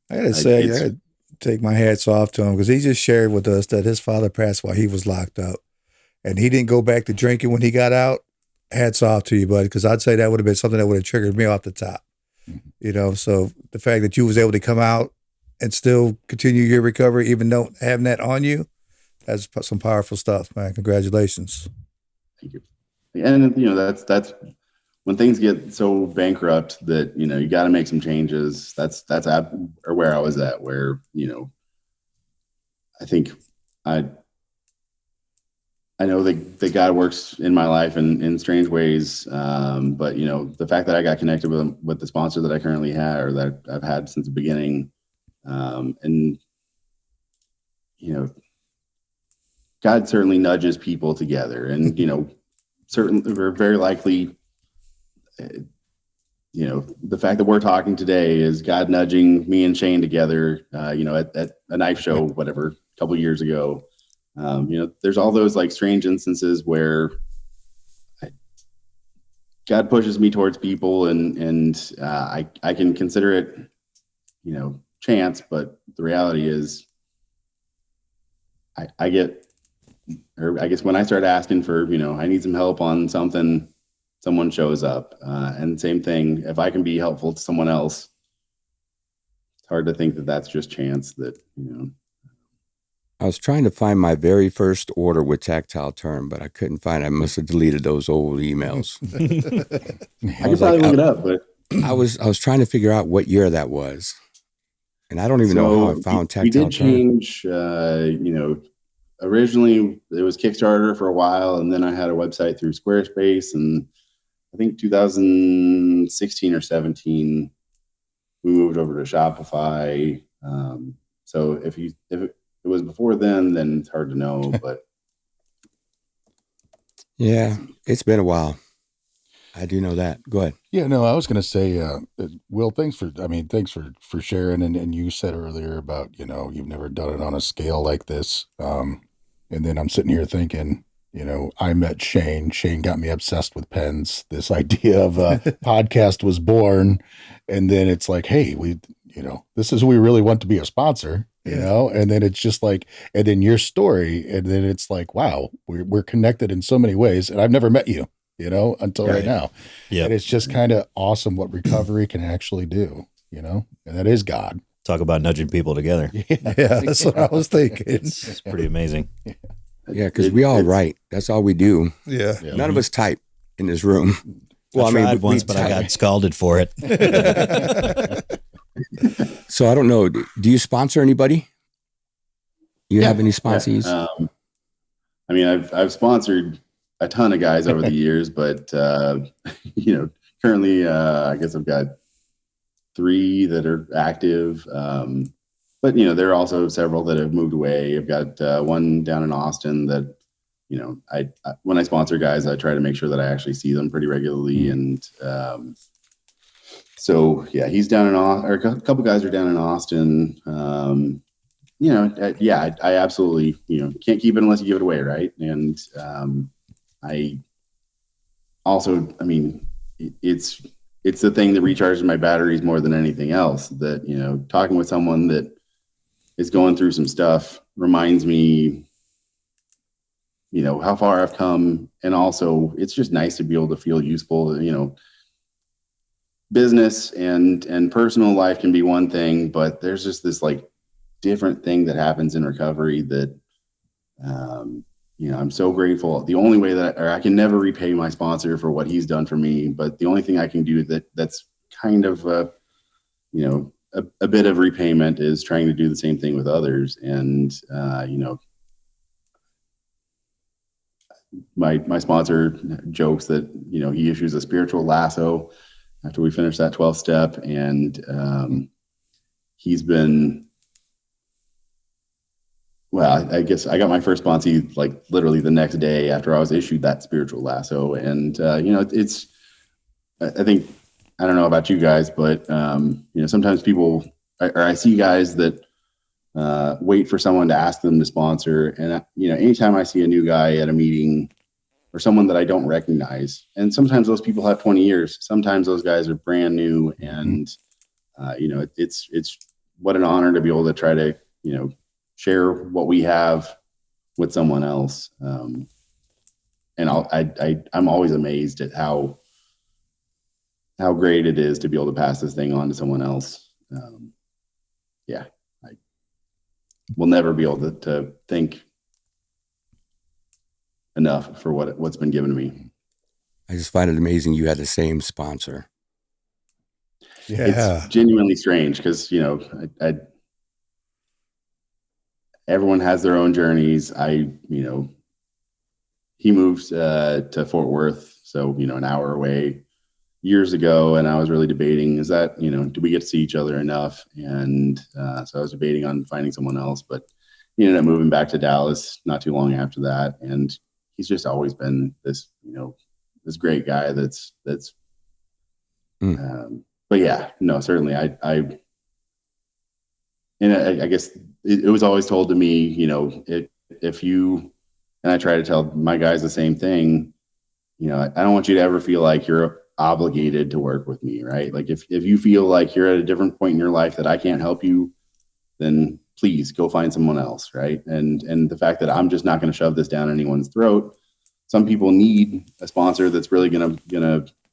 I gotta say, I gotta take my hats off to him because he just shared with us that his father passed while he was locked up, and he didn't go back to drinking when he got out. Hats off to you, buddy, because I'd say that would have been something that would have triggered me off the top. So the fact that you was able to come out and still continue your recovery, even though having that on you, that's some powerful stuff, man. Congratulations. Thank you. And that's when things get so bankrupt that, you got to make some changes. That's where I was at, where, I think I know that God works in my life in strange ways. But, the fact that I got connected with the sponsor that I currently have, or that I've had since the beginning, and, God certainly nudges people together, and, certainly we're very likely, the fact that we're talking today is God nudging me and Shane together, at a knife show, whatever, a couple of years ago. There's all those like strange instances where God pushes me towards people, and I can consider it, chance, but the reality is I guess when I start asking for, I need some help on something, someone shows up. And same thing, if I can be helpful to someone else, it's hard to think that that's just chance that, I was trying to find my very first order with Tactile Turn, but I couldn't find it. I must have deleted those old emails. I could probably look it up, but I was trying to figure out what year that was. And I don't even know how I found Tactile We did Turn. change, originally it was Kickstarter for a while, and then I had a website through Squarespace, and I think 2016 or 17, we moved over to Shopify. So if it was before then it's hard to know, but Yeah, it's been a while. I do know that. Go ahead. Yeah, no, I was going to say, Will, thanks for sharing. And you said earlier about, you've never done it on a scale like this. And then I'm sitting here thinking, I met Shane. Shane got me obsessed with pens. This idea of a podcast was born. And then it's like, hey, this is who we really want to be a sponsor, and then it's just like, and then your story. And then it's like, wow, we're connected in so many ways. And I've never met you, until right now. Yeah. And it's just kind of awesome what recovery can actually do, and that is God. Talk about nudging people together. Yeah, that's what I was thinking. It's pretty amazing. Yeah, because we all write. That's all we do. Yeah. None of us type in this room. Well, I tried once, but I got scalded for it. So I don't know. Do you sponsor anybody? You have any sponsees? Yeah. I've sponsored a ton of guys over the years, but currently, I guess I've got 3 that are active. But there are also several that have moved away. I've got one down in Austin that, I when I sponsor guys, I try to make sure that I actually see them pretty regularly. And so yeah, he's down in or a couple guys are down in Austin. I absolutely, can't keep it unless you give it away, right? And I also, it's the thing that recharges my batteries more than anything else. That, talking with someone that is going through some stuff reminds me, how far I've come. And also it's just nice to be able to feel useful. Business and personal life can be one thing, but there's just this like different thing that happens in recovery that, I'm so grateful. The only way that I can never repay my sponsor for what he's done for me, but the only thing I can do that's kind of you know, a bit of repayment is trying to do the same thing with others. And, you know, my sponsor jokes that, you know, he issues a spiritual lasso after we finish that 12 step. And he's been, well, I guess I got my first sponsee like literally the next day after I was issued that spiritual lasso. And, you know, it's, I think, I don't know about you guys, but, you know, sometimes people, or I see guys that wait for someone to ask them to sponsor. And, you know, anytime I see a new guy at a meeting or someone that I don't recognize, and sometimes those people have 20 years, sometimes those guys are brand new. And, you know, it's what an honor to be able to try to, you know, share what we have with someone else. And I'm always amazed at how great it is to be able to pass this thing on to someone else. Yeah, I will never be able to thank enough for what's been given to me. I just find it amazing you had the same sponsor. Yeah. It's genuinely strange because, you know, I everyone has their own journeys. You know, he moved to Fort Worth, so, you know, an hour away years ago. And I was really debating, is that, you know, do we get to see each other enough? And so I was debating on finding someone else, but he ended up moving back to Dallas not too long after that. And he's just always been this, you know, this great guy that's, but yeah, no, certainly I guess it was always told to me, you know, if you, and I try to tell my guys the same thing, you know, I don't want you to ever feel like you're obligated to work with me, right? Like if you feel like you're at a different point in your life that I can't help you, then please go find someone else, right? And the fact that I'm just not going to shove this down anyone's throat. Some people need a sponsor that's really gonna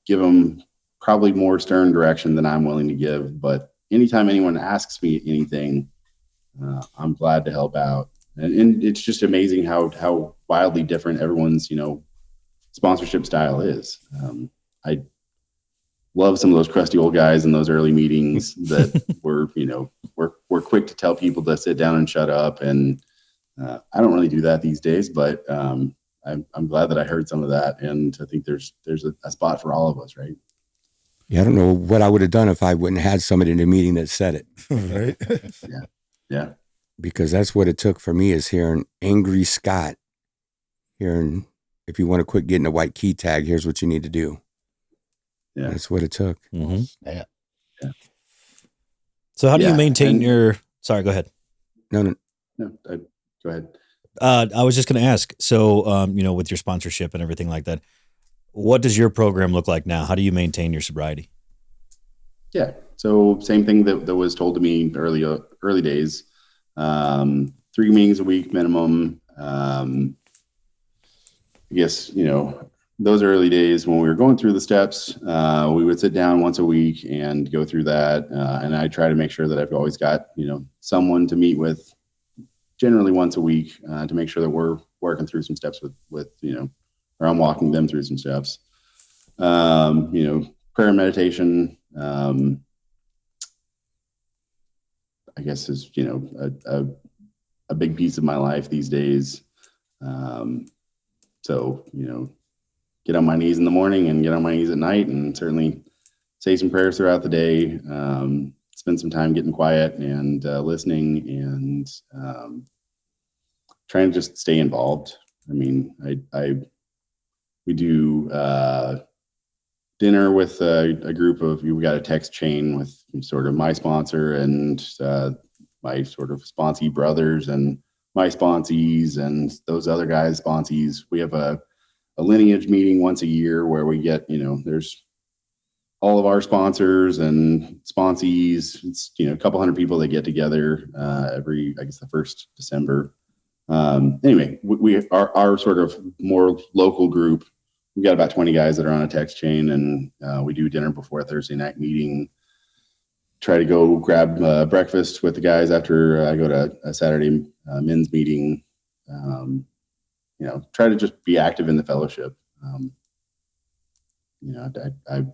give them probably more stern direction than I'm willing to give. But anytime anyone asks me anything, I'm glad to help out. And it's just amazing how wildly different everyone's, you know, sponsorship style is. I love some of those crusty old guys in those early meetings that were, you know, we're quick to tell people to sit down and shut up. And I don't really do that these days, but I'm glad that I heard some of that. And I think there's a spot for all of us, right? Yeah, I don't know what I would have done if I wouldn't have had somebody in the meeting that said it. Right. Yeah. Because that's what it took for me, is hearing Angry Scott, hearing, if you want to quit getting a white key tag, here's what you need to do. Yeah. That's what it took. Mm-hmm. Yeah. So how do you maintain and- your? Sorry, go ahead. No, Go ahead. I was just going to ask. So, you know, with your sponsorship and everything like that, what does your program look like now? How do you maintain your sobriety? Yeah. So same thing that was told to me early days. 3 meetings a week minimum. I guess, you know, those early days when we were going through the steps, we would sit down once a week and go through that. And I try to make sure that I've always got, you know, someone to meet with generally once a week to make sure that we're working through some steps with, you know, or I'm walking them through some steps. You know, prayer and meditation, I guess is, you know, a big piece of my life these days. So, you know, get on my knees in the morning and get on my knees at night, and certainly say some prayers throughout the day. Spend some time getting quiet and listening, and trying to just stay involved. I mean, we do dinner with a group of, we got a text chain with sort of my sponsor and my sort of sponsee brothers and my sponsees and those other guys' sponsees. We have a lineage meeting once a year where we get, you know, there's all of our sponsors and sponsees. It's, you know, a couple hundred people that get together every, I guess, the first December. Anyway, we our sort of more local group, we got about 20 guys that are on a text chain, and we do dinner before a Thursday night meeting. Try to go grab breakfast with the guys after I go to a Saturday men's meeting. You know, try to just be active in the fellowship. You know, I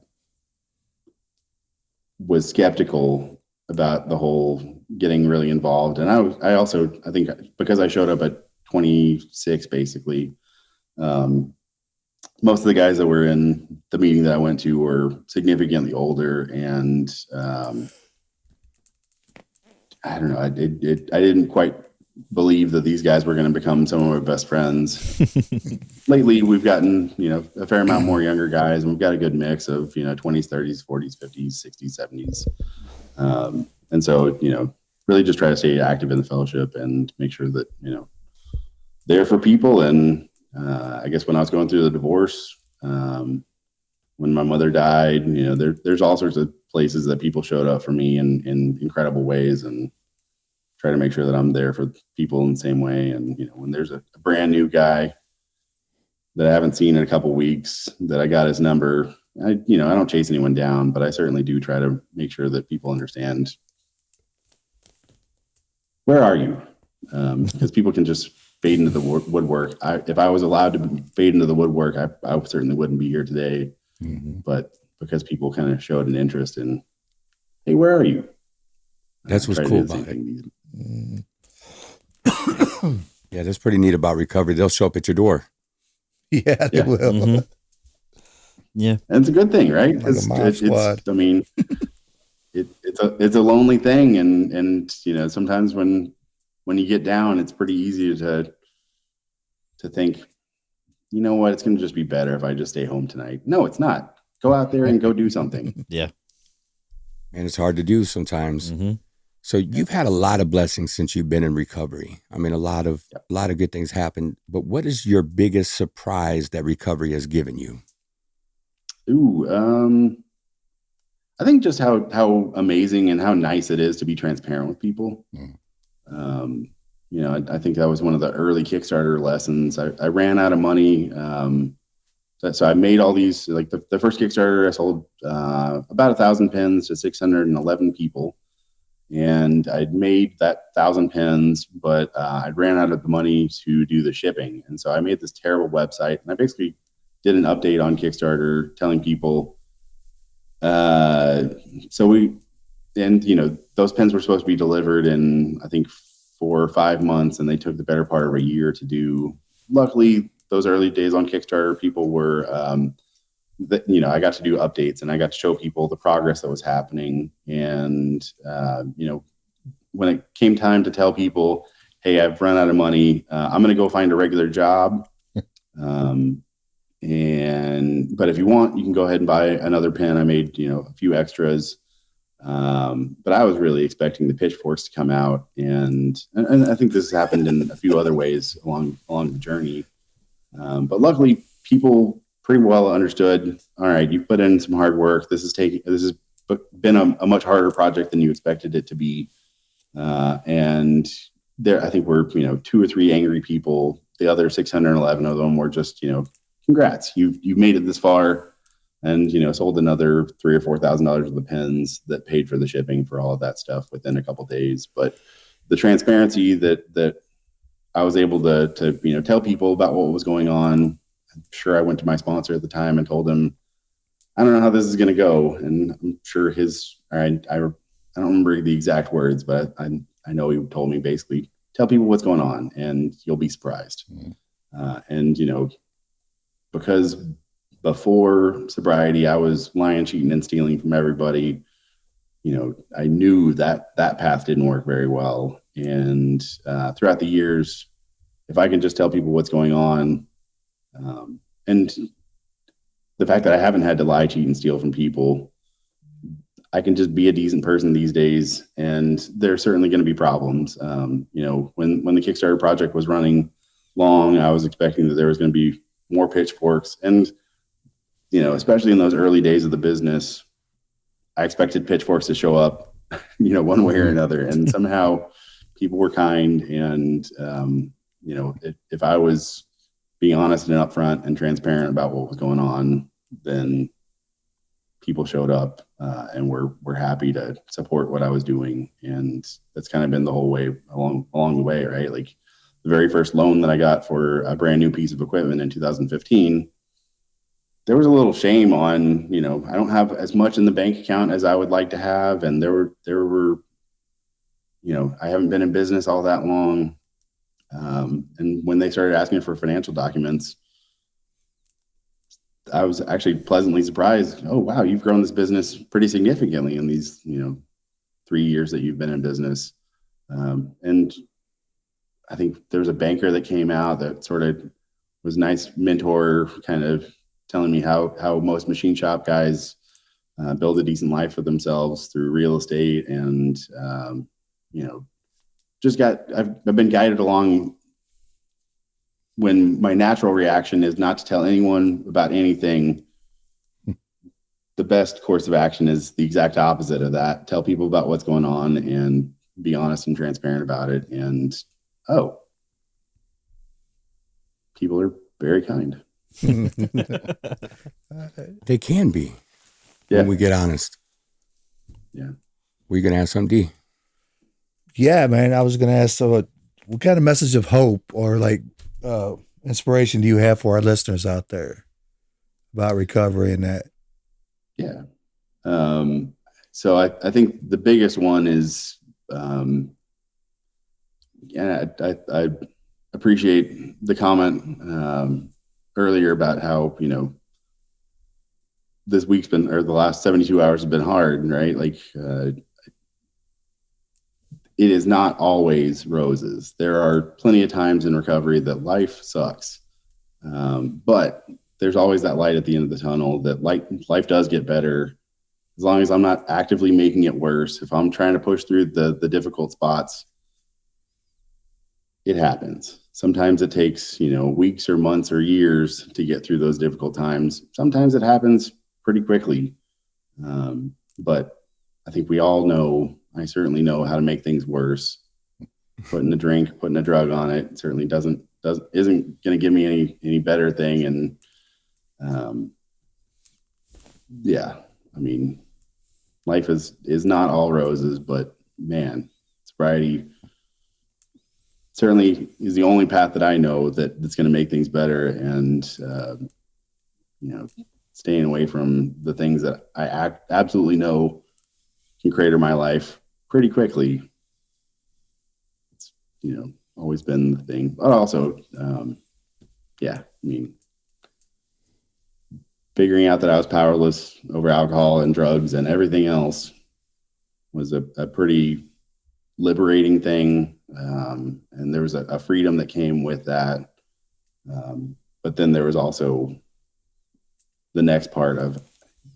was skeptical about the whole getting really involved. And I think because I showed up at 26, basically, most of the guys that were in the meeting that I went to were significantly older, and I don't know. I didn't quite believe that these guys were going to become some of my best friends. Lately, we've gotten, a fair amount more younger guys, and we've got a good mix of, 20s, 30s, 40s, 50s, 60s, 70s. And so, really just try to stay active in the fellowship and make sure that, there for people. And I guess when I was going through the divorce, when my mother died, there's all sorts of places that people showed up for me in incredible ways, and try to make sure that I'm there for people in the same way. And, when there's a brand new guy that I haven't seen in a couple weeks that I got his number, I don't chase anyone down, but I certainly do try to make sure that people understand, where are you? Because people can just fade into the woodwork. If I was allowed to fade into the woodwork, I certainly wouldn't be here today. Mm-hmm. But because people kind of showed an interest in, hey, where are you? That's what's cool about it. Yeah, that's pretty neat about recovery. They'll show up at your door. Yeah, they will. Mm-hmm. Yeah, and it's a good thing, right? Like I mean, it's a lonely thing, and sometimes when you get down, it's pretty easy to think, you know what, it's going to just be better if I just stay home tonight. No, it's not. Go out there and go do something. Yeah, and it's hard to do sometimes. Mm-hmm. So you've had a lot of blessings since you've been in recovery. I mean, a lot of good things happen. But what is your biggest surprise that recovery has given you? Ooh, I think just how amazing and how nice it is to be transparent with people. Mm. I think that was one of the early Kickstarter lessons. I ran out of money. So I made all these, like the first Kickstarter, I sold about 1,000 pins to 611 people. And I'd made that 1,000 pins, but I ran out of the money to do the shipping. And so I made this terrible website, and I basically did an update on Kickstarter telling people, those pins were supposed to be delivered in, I think, 4 or 5 months, and they took the better part of a year to do. Luckily, those early days on Kickstarter, people were, I got to do updates, and I got to show people the progress that was happening. And, when it came time to tell people, hey, I've run out of money, I'm going to go find a regular job. But if you want, you can go ahead and buy another pin. I made, a few extras. But I was really expecting the pitchforks to come out. And I think this has happened in a few other ways along the journey. But luckily, people pretty well understood, all right, you've put in some hard work. This has been a much harder project than you expected it to be. And there, I think we're, 2 or 3 angry people. The other 611 of them were just, congrats, you've made it this far, and, sold another $3,000 or $4,000 of the pins that paid for the shipping for all of that stuff within a couple of days. But the transparency that I was able to tell people about what was going on. I'm sure I went to my sponsor at the time and told him, I don't know how this is going to go. And I'm sure I don't remember the exact words, but I know he told me basically, tell people what's going on and you'll be surprised. Mm-hmm. Because before sobriety, I was lying, cheating, and stealing from everybody. I knew that path didn't work very well. And throughout the years, if I can just tell people what's going on, and the fact that I haven't had to lie, cheat, and steal from people, I can just be a decent person these days. And there's certainly going to be problems. When the Kickstarter project was running long, I was expecting that there was going to be more pitchforks. And, especially in those early days of the business, I expected pitchforks to show up, one way or another. And somehow people were kind. And, if I was being honest and upfront and transparent about what was going on, then people showed up and were happy to support what I was doing. And that's kind of been the whole way along the way, right? Like the very first loan that I got for a brand new piece of equipment in 2015, there was a little shame on, I don't have as much in the bank account as I would like to have. And there were, I haven't been in business all that long. And when they started asking for financial documents, I was actually pleasantly surprised. Oh, wow, you've grown this business pretty significantly in these, 3 years that you've been in business. And I think there's a banker that came out that sort of was a nice mentor, kind of telling me how most machine shop guys build a decent life for themselves through real estate. And, I've been guided along when my natural reaction is not to tell anyone about anything. The best course of action is the exact opposite of that. Tell people about what's going on and be honest and transparent about it. And, people are very kind. They can be when we get honest. Yeah. Were you going to ask something, D? Yeah, man. I was going to ask, so what kind of message of hope or like inspiration do you have for our listeners out there about recovery and that? Yeah. So I think the biggest one is, I appreciate the comment earlier about how, this week's been, or the last 72 hours have been hard, right? Like, it is not always roses. There are plenty of times in recovery that life sucks. But there's always that light at the end of the tunnel, that life does get better as long as I'm not actively making it worse. If I'm trying to push through the difficult spots, it happens. Sometimes it takes, weeks or months or years to get through those difficult times. Sometimes it happens pretty quickly. But I think we all know, I certainly know how to make things worse. Putting a drink, putting a drug on it certainly isn't going to give me any better thing. And life is not all roses, but man, sobriety certainly is the only path that I know that's going to make things better. And staying away from the things that I absolutely know can crater my life pretty quickly. It's, always been the thing. But also, figuring out that I was powerless over alcohol and drugs and everything else was a pretty liberating thing. And there was a freedom that came with that. But then there was also the next part of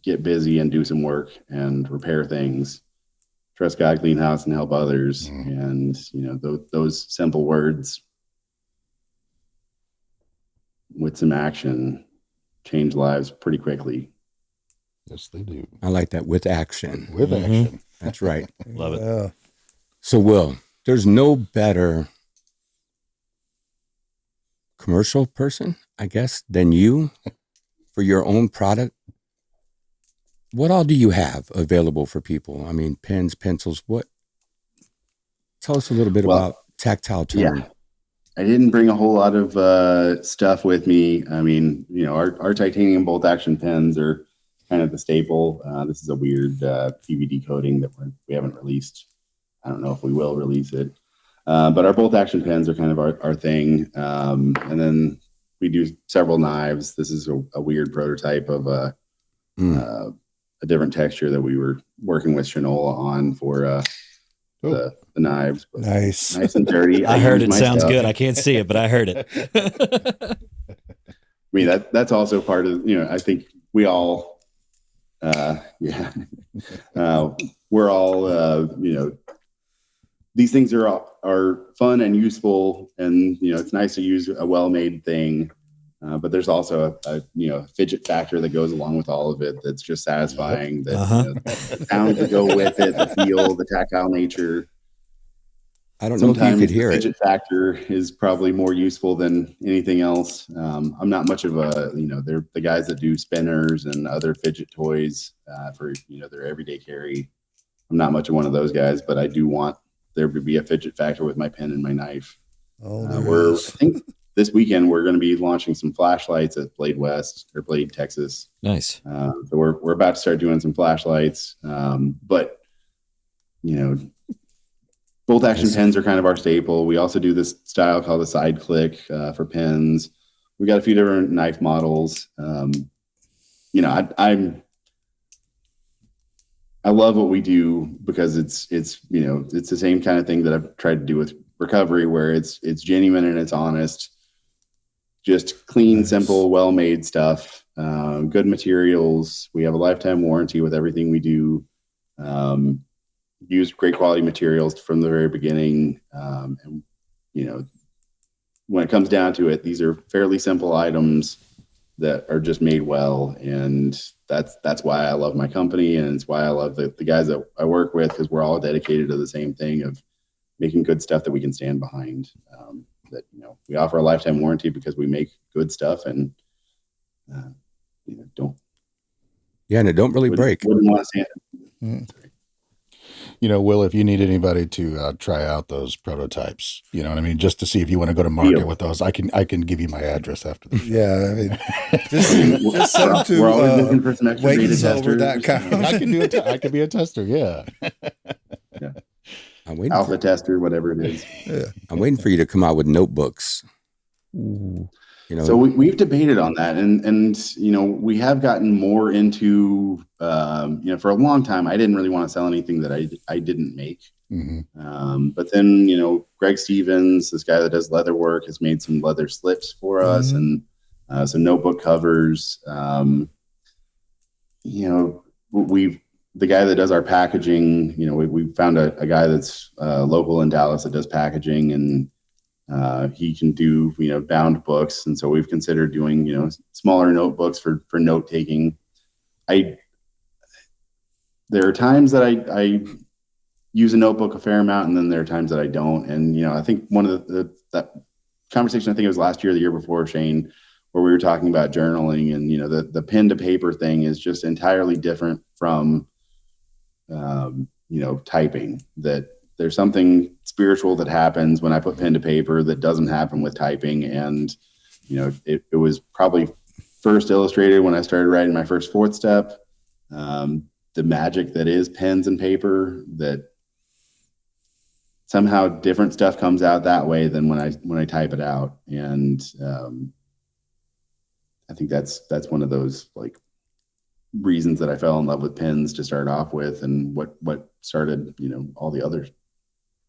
get busy and do some work and repair things, trust God, clean house, and help others. And, those simple words with some action change lives pretty quickly. Yes, they do. I like that, with action. With action. That's right. Love it. Yeah. So, Will, there's no better commercial person, I guess, than you for your own product. What all do you have available for people? I mean, pens, pencils, what? Tell us a little bit about Tactile Turn. Yeah. I didn't bring a whole lot of stuff with me. I mean, our titanium bolt action pens are kind of the staple. This is a weird PVD coating that we haven't released. I don't know if we will release it. But our bolt action pens are kind of our thing. And then we do several knives. This is a weird prototype of a different texture that we were working with Shinola on for the knives. But Nice and dirty. I heard it sounds stuff. good. I can't see it, but I heard it. I mean, that's also part of, I think we all, we're all, these things are fun and useful, and, it's nice to use a well-made thing. But there's also a fidget factor that goes along with all of it. That's just satisfying. That the sounds that go with it, the feel, the tactile nature. I don't know if you could hear the fidget it. factor is probably more useful than anything else. I'm not much of a, they're the guys that do spinners and other fidget toys for, their everyday carry. I'm not much of one of those guys, but I do want there to be a fidget factor with my pen and my knife. Oh, I think this weekend we're going to be launching some flashlights at Blade West or Blade Texas. Nice. So we're about to start doing some flashlights. But bolt action pens are kind of our staple. We also do this style called the side click for pens. We got a few different knife models. I love what we do because it's the same kind of thing that I've tried to do with recovery, where it's genuine and it's honest, just clean, simple, well-made stuff, good materials. We have a lifetime warranty with everything we do. Use great quality materials from the very beginning. And when it comes down to it, these are fairly simple items that are just made well. And that's why I love my company. And it's why I love the guys that I work with, because we're all dedicated to the same thing of making good stuff that we can stand behind. We offer a lifetime warranty because we make good stuff and don't. Yeah, and it don't really break. Wouldn't want to stand it. Will, if you need anybody to try out those prototypes, you know what I mean, just to see if you want to go to market with those, I can give you my address after the show. Yeah, I mean, just send them to we're always looking for some extra beta testers. I could be a tester. Yeah. I'm waiting Alpha tester, whatever it is. Yeah. I'm waiting for you to come out with notebooks. Ooh. So we've debated on that, and we have gotten more into for a long time I didn't really want to sell anything that I didn't make. Mm-hmm. But then Greg Stevens, this guy that does leather work, has made some leather slips for us, and some notebook covers. The guy that does our packaging, we found a guy that's local in Dallas that does packaging, and he can do bound books, and so we've considered doing smaller notebooks for note taking. There are times that I use a notebook a fair amount, and then there are times that I don't. And I think one of that conversation, I think it was last year, or the year before, Shane, where we were talking about journaling, and the pen to paper thing is just entirely different from typing. That there's something spiritual that happens when I put pen to paper that doesn't happen with typing. And, it was probably first illustrated when I started writing my first fourth step. The magic that is pens and paper, that somehow different stuff comes out that way than when I type it out. And I think that's one of those reasons that I fell in love with pens to start off with, and what started, all the other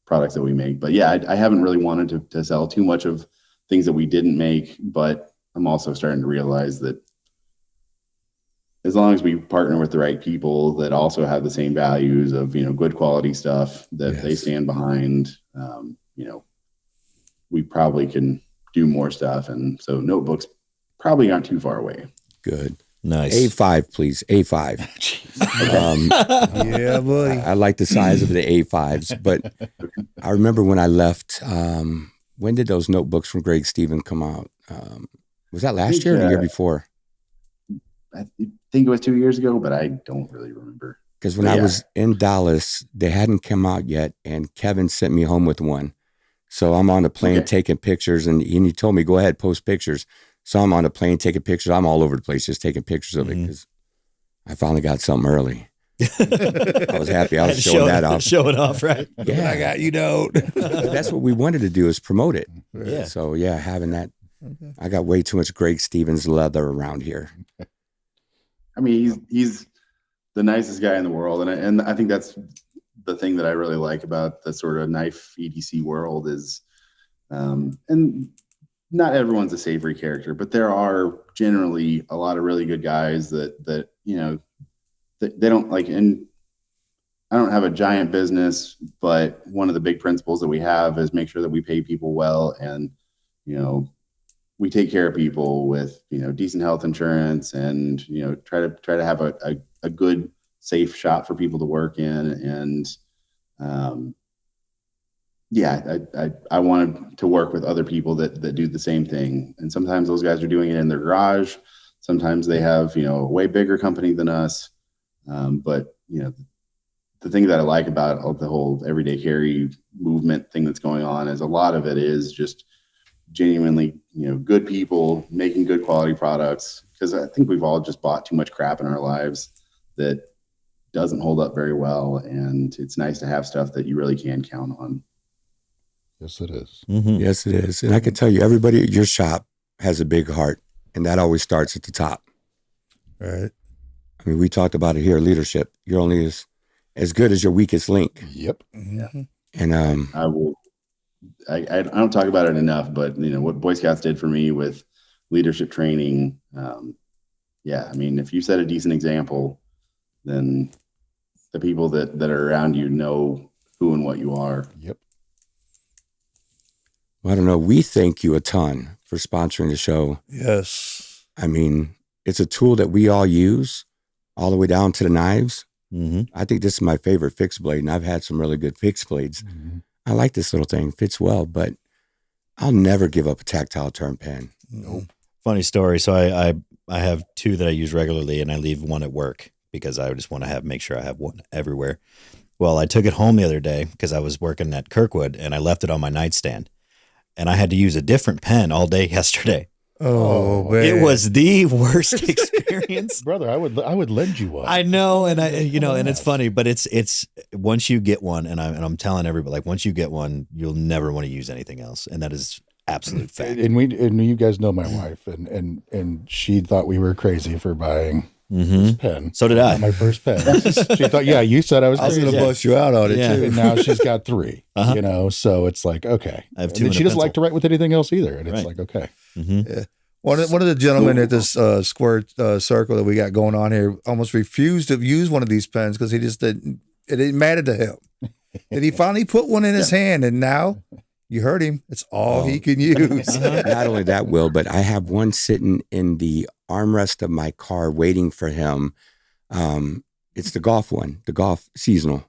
products that we make. But yeah, I haven't really wanted to sell too much of things that we didn't make, but I'm also starting to realize that as long as we partner with the right people that also have the same values of, good quality stuff that they stand behind, we probably can do more stuff. And so notebooks probably aren't too far away. Good. Nice. A5, please. A5. Yeah, buddy. I like the size of the A5s, but I remember when I left, when did those notebooks from Greg Stevens come out? Was that last year or the year before? I think it was 2 years ago, but I don't really remember. Because when I was in Dallas, they hadn't come out yet, and Kevin sent me home with one. So I'm on the plane taking pictures, and he told me, go ahead, post pictures. So I'm on the plane taking pictures. I'm all over the place just taking pictures of it because I finally got something early. I was happy. I was showing that off. Show it off, right? Yeah, I got That's what we wanted to do, is promote it. Yeah. So having that, I got way too much Greg Stevens leather around here. I mean, he's the nicest guy in the world, and I think that's the thing that I really like about the sort of knife EDC world is, and not everyone's a savory character, but there are generally a lot of really good guys that they don't like. And I don't have a giant business, but one of the big principles that we have is make sure that we pay people well, and we take care of people with decent health insurance, and try to have a good, safe shop for people to work in. And I wanted to work with other people that do the same thing. And sometimes those guys are doing it in their garage. Sometimes they have a way bigger company than us. But the thing that I like about the whole everyday carry movement thing that's going on is a lot of it is just genuinely, good people making good quality products. Because I think we've all just bought too much crap in our lives that doesn't hold up very well, and it's nice to have stuff that you really can count on. Yes, it is. Mm-hmm. Yes, it is. And I can tell you, everybody at your shop has a big heart, and that always starts at the top. Right. I mean, we talked about it here, leadership. You're only as good as your weakest link. Yep. Mm-hmm. And I don't talk about it enough, but what Boy Scouts did for me with leadership training. I mean, if you set a decent example, then the people that are around you know who and what you are. Yep. well, I don't know. We thank you a ton for sponsoring the show. Yes. I mean, it's a tool that we all use all the way down to the knives. Mm-hmm. I think this is my favorite fixed blade, and I've had some really good fixed blades. Mm-hmm. I like this little thing. Fits well, but I'll never give up a tactile turn pen. Nope. Funny story. So I have two that I use regularly, and I leave one at work because I just want to make sure I have one everywhere. Well, I took it home the other day because I was working at Kirkwood, and I left it on my nightstand, and I had to use a different pen all day yesterday. Oh, man. It was the worst experience. Brother, I would lend you one. I know, and and it's funny, but it's once you get one, and I'm telling everybody, like, once you get one, you'll never want to use anything else, and that is absolute fact. And you guys know my wife, and she thought we were crazy for buying Mm-hmm. this pen. So did I. My first pen. She thought, yeah, you said I was I was crazy. going to bust you out on it, Yeah. too. And now she's got 3, Uh-huh. so it's like, okay. I have And 2 then and she a doesn't like pencil. to write with anything else either. And it's Right. like, okay. Mm-hmm. One of the gentlemen at this square circle that we got going on here almost refused to use one of these pens because it didn't matter to him. And he finally put one in his hand, and now you heard him. It's all he can use. Not only that, Will, but I have one sitting in the armrest of my car waiting for him. It's the golf one, the golf seasonal.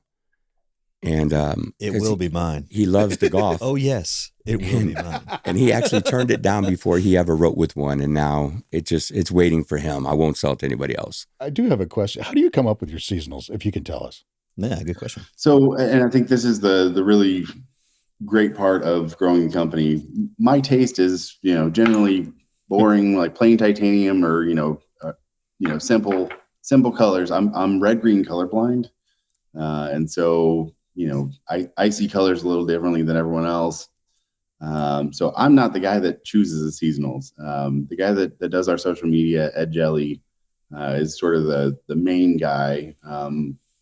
And It will be mine. he loves the golf. Oh yes, it will be mine. And he actually turned it down before he ever wrote with one. And now it's waiting for him. I won't sell it to anybody else. I do have a question. How do you come up with your seasonals, if you can tell us? Yeah, good question. So, and I think this is the really great part of growing the company. My taste is, generally boring, like plain titanium or, simple colors. I'm red green colorblind. And so, I see colors a little differently than everyone else. So I'm not the guy that chooses the seasonals. The guy that does our social media, Ed Jelly, is sort of the main guy.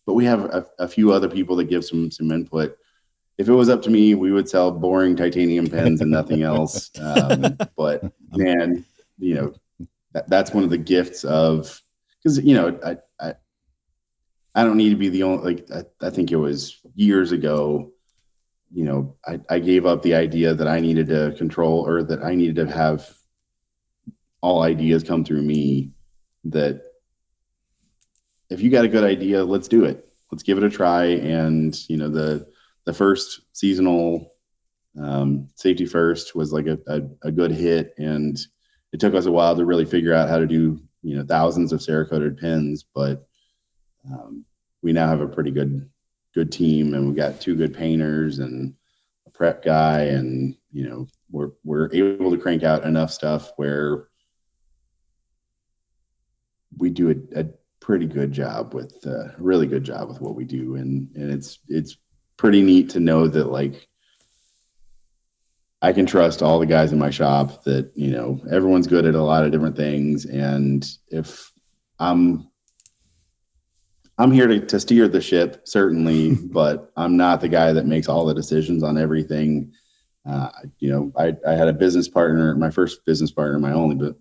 But we have a few other people that give some input. If it was up to me, we would sell boring titanium pens and nothing else. But man, that's one of the gifts of, because I don't need to be the only, I think it was years ago, I gave up the idea that I needed to control, or that I needed to have all ideas come through me. That if you got a good idea, let's do it. Let's give it a try. And, the first seasonal Safety First was like a good hit. And it took us a while to really figure out how to do, thousands of Cerakoted pins, but we now have a pretty good team, and we've got 2 good painters and a prep guy, and we're able to crank out enough stuff where we do a pretty good job with really good job with what we do, and it's pretty neat to know that, like, I can trust all the guys in my shop, that everyone's good at a lot of different things, and if I'm here to steer the ship, certainly, but I'm not the guy that makes all the decisions on everything. I had a business partner, my first business partner, my only, but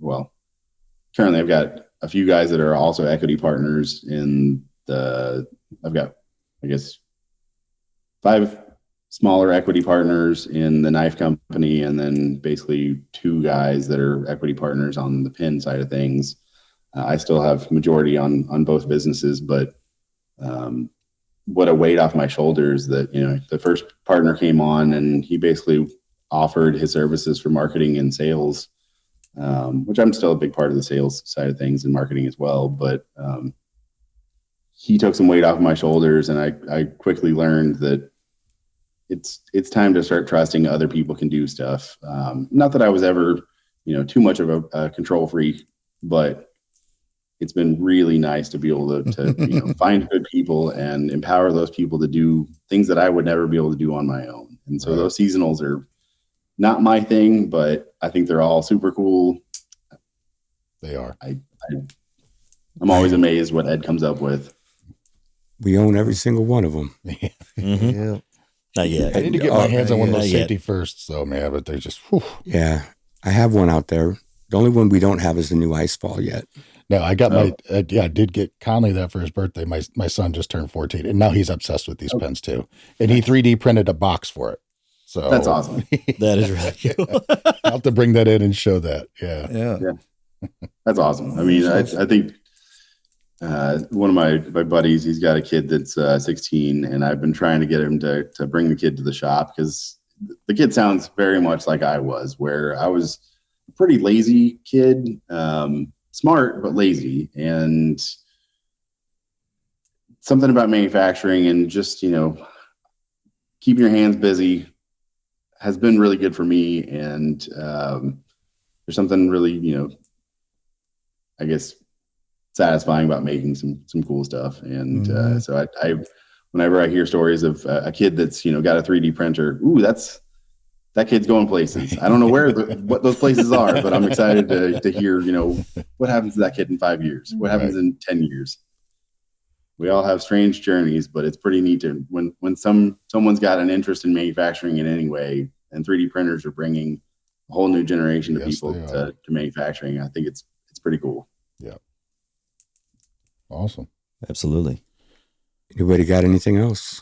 currently I've got a few guys that are also equity partners I've got, I guess, 5 smaller equity partners in the knife company, and then basically 2 guys that are equity partners on the pin side of things. I still have majority on both businesses, but what a weight off my shoulders that, the first partner came on and he basically offered his services for marketing and sales, which I'm still a big part of the sales side of things and marketing as well. But he took some weight off my shoulders, and I quickly learned that it's time to start trusting other people can do stuff. Not that I was ever, too much of a control freak, but it's been really nice to be able to find good people and empower those people to do things that I would never be able to do on my own. And so those seasonals are not my thing, but I think they're all super cool. They are. I'm always amazed what Ed comes up with. We own every single one of them. Mm-hmm. Yeah. Not yet. I need to get my hands on one of those Not yet. safety firsts, though, man. But they're just, whew. Yeah, I have one out there. The only one we don't have is the new ice fall yet. No, I got I did get Conley that for his birthday. My son just turned 14, and now he's obsessed with these pens too. And he 3D printed a box for it. So That's awesome. That is really cool. I'll have to bring that in and show that. Yeah. Yeah. That's awesome. I mean, I think one of my buddies, he's got a kid that's 16, and I've been trying to get him to bring the kid to the shop because the kid sounds very much like I was, where I was a pretty lazy kid, smart but lazy, and something about manufacturing and just keeping your hands busy has been really good for me. And there's something really I guess satisfying about making some cool stuff. And so I whenever I hear stories of a kid that's got a 3D printer, that kid's going places. I don't know what those places are, but I'm excited to hear what happens to that kid in 5 years, what happens in 10 years. We all have strange journeys, but it's pretty neat to when someone's got an interest in manufacturing in any way, and 3D printers are bringing a whole new generation of people to manufacturing. I think it's pretty cool. Yeah. Awesome. Absolutely. Anybody got anything else?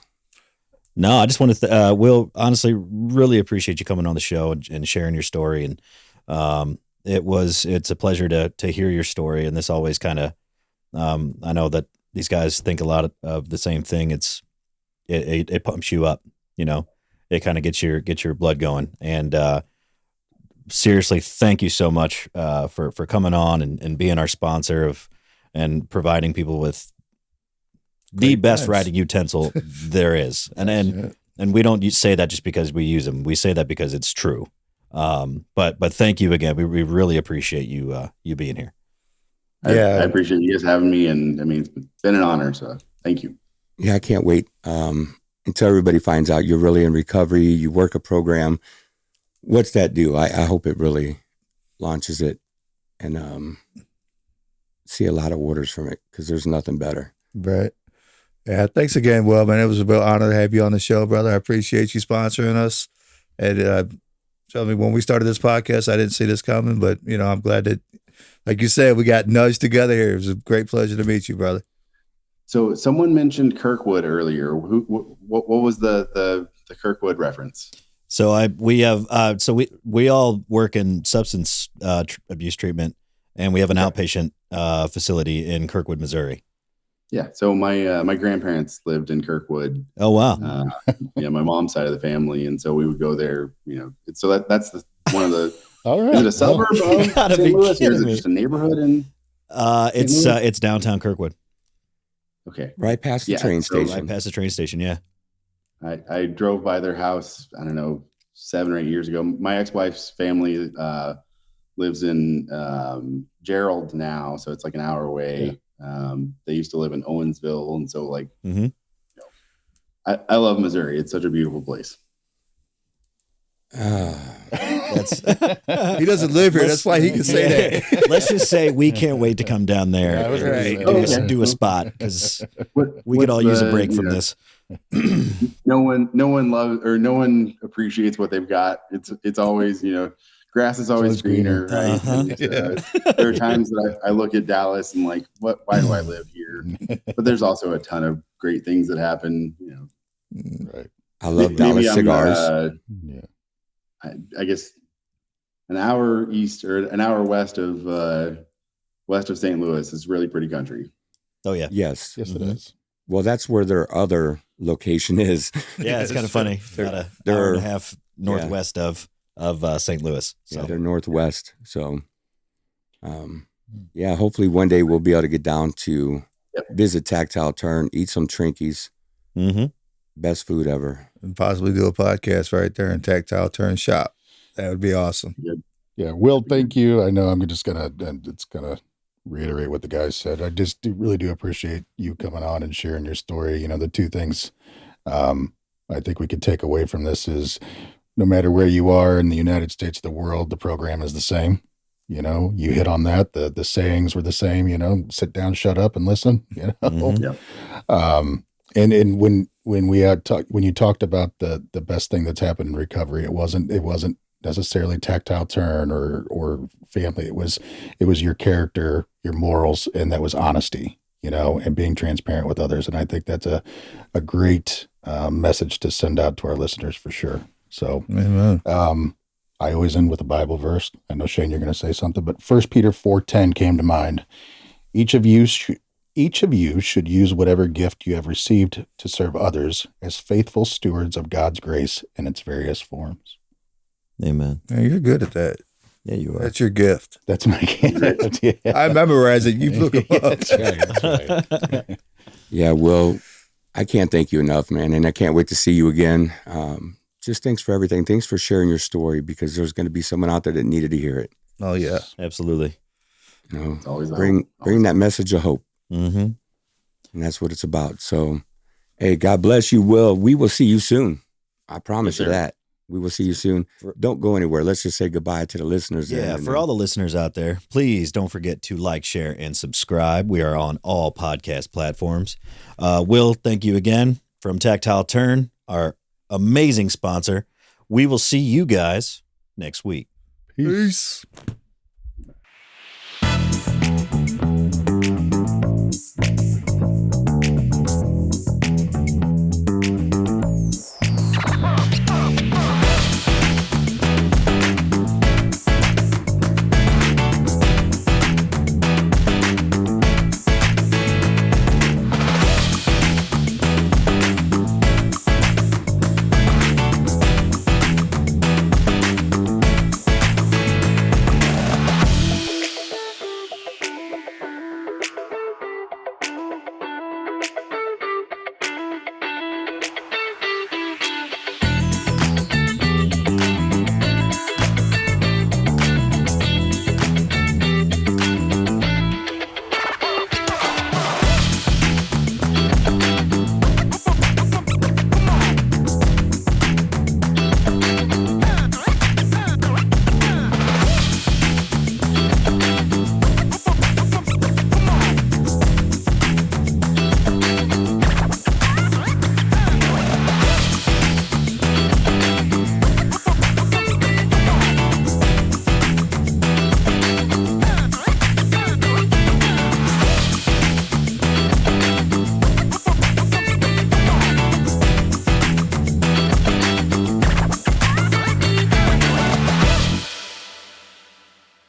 No, I just want to, Will, honestly, really appreciate you coming on the show and sharing your story. And it's a pleasure to hear your story. And this always kind of, I know that these guys think a lot of the same thing. It pumps you up, it kind of gets your blood going. And seriously, thank you so much for coming on and being our sponsor and providing people with the best writing utensil there is. And we don't say that just because we use them. We say that because it's true. But thank you again. We really appreciate you being here. I appreciate you guys having me. And I mean, it's been an honor. So thank you. Yeah, I can't wait until everybody finds out you're really in recovery. You work a program. What's that do? I hope it really launches it and see a lot of orders from it because there's nothing better. Right. Yeah. Thanks again, Will, man. It was a real honor to have you on the show, brother. I appreciate you sponsoring us. And tell me, when we started this podcast, I didn't see this coming, but I'm glad that, like you said, we got nudged together here. It was a great pleasure to meet you, brother. So someone mentioned Kirkwood earlier. What was the Kirkwood reference? So we all work in substance abuse treatment, and we have an outpatient facility in Kirkwood, Missouri. Yeah. So my grandparents lived in Kirkwood. Oh, wow. My mom's side of the family. And so we would go there, so that's one of the, All right. is it a suburb of gotta St. be Louis, or is kidding it me. just a neighborhood in? It's downtown Kirkwood. Okay. Right past the train so station. Right past the train station. Yeah. I drove by their house, I don't know, 7 or 8 years ago. My ex-wife's family lives in Gerald now, so it's like an hour away. Yeah. They used to live in Owensville, and so Mm-hmm. I love Missouri. It's such a beautiful place. That's He doesn't live here. That's why he can say that. Let's just say we can't wait to come down there Yeah, I was gonna and say. do a spot because we What's could all use a the, break from this. No one loves, or no one appreciates what they've got. It's always, grass is always greener. Right? Uh-huh. And, there are times that I look at Dallas and like, why do I live here? But there's also a ton of great things that happen. Right. I love Maybe Dallas I'm, cigars. Yeah. I guess an hour east or an hour west of St. Louis is really pretty country. Oh yeah. Yes. Yes, Mhm. it is. Well, that's where their other location is. Yeah, it's kind of funny. About an hour and a half northwest of St. Louis. So Yeah, they're northwest. So, hopefully one day we'll be able to get down to visit Tactile Turn, eat some Trinkies, Mhm. Best food ever. And possibly do a podcast right there in Tactile Turn Shop. That would be awesome. Yeah, Will, thank you. I know I'm just gonna reiterate what the guys said. I just really do appreciate you coming on and sharing your story. You know, the two things I think we could take away from this is no matter where you are in the United States, the world, the program is the same. You know, you hit on that. The sayings were the same. You know, sit down, shut up, and listen. You know, Mhm. and when we had when you talked about the best thing that's happened in recovery, it wasn't necessarily Tactile Turn or family. It was your character, your morals, and that was honesty, you know, and being transparent with others. And I think that's a great message to send out to our listeners for sure. So Amen. I always end with a Bible verse. I know, Shane, you're going to say something, but 1 Peter 4:10 came to mind. Each of you should use whatever gift you have received to serve others as faithful stewards of God's grace in its various forms. Amen. Yeah, you're good at that. Yeah, you are. That's your gift. That's my gift. Yeah. I memorize it. You look them up. That's right. That's right. Yeah, Will, I can't thank you enough, man. And I can't wait to see you again. Just thanks for everything. Thanks for sharing your story, because there's going to be someone out there that needed to hear it. Oh, yeah. Absolutely. You know, It's always bring that message of hope. Mm-hmm. And that's what it's about. So, hey, God bless you, Will. We will see you soon. I promise you that. We will see you soon. Don't go anywhere. Let's just say goodbye to the listeners. Yeah, for all the listeners out there, please don't forget to like, share, and subscribe. We are on all podcast platforms. Will, thank you again from Tactile Turn, our amazing sponsor. We will see you guys next week. Peace.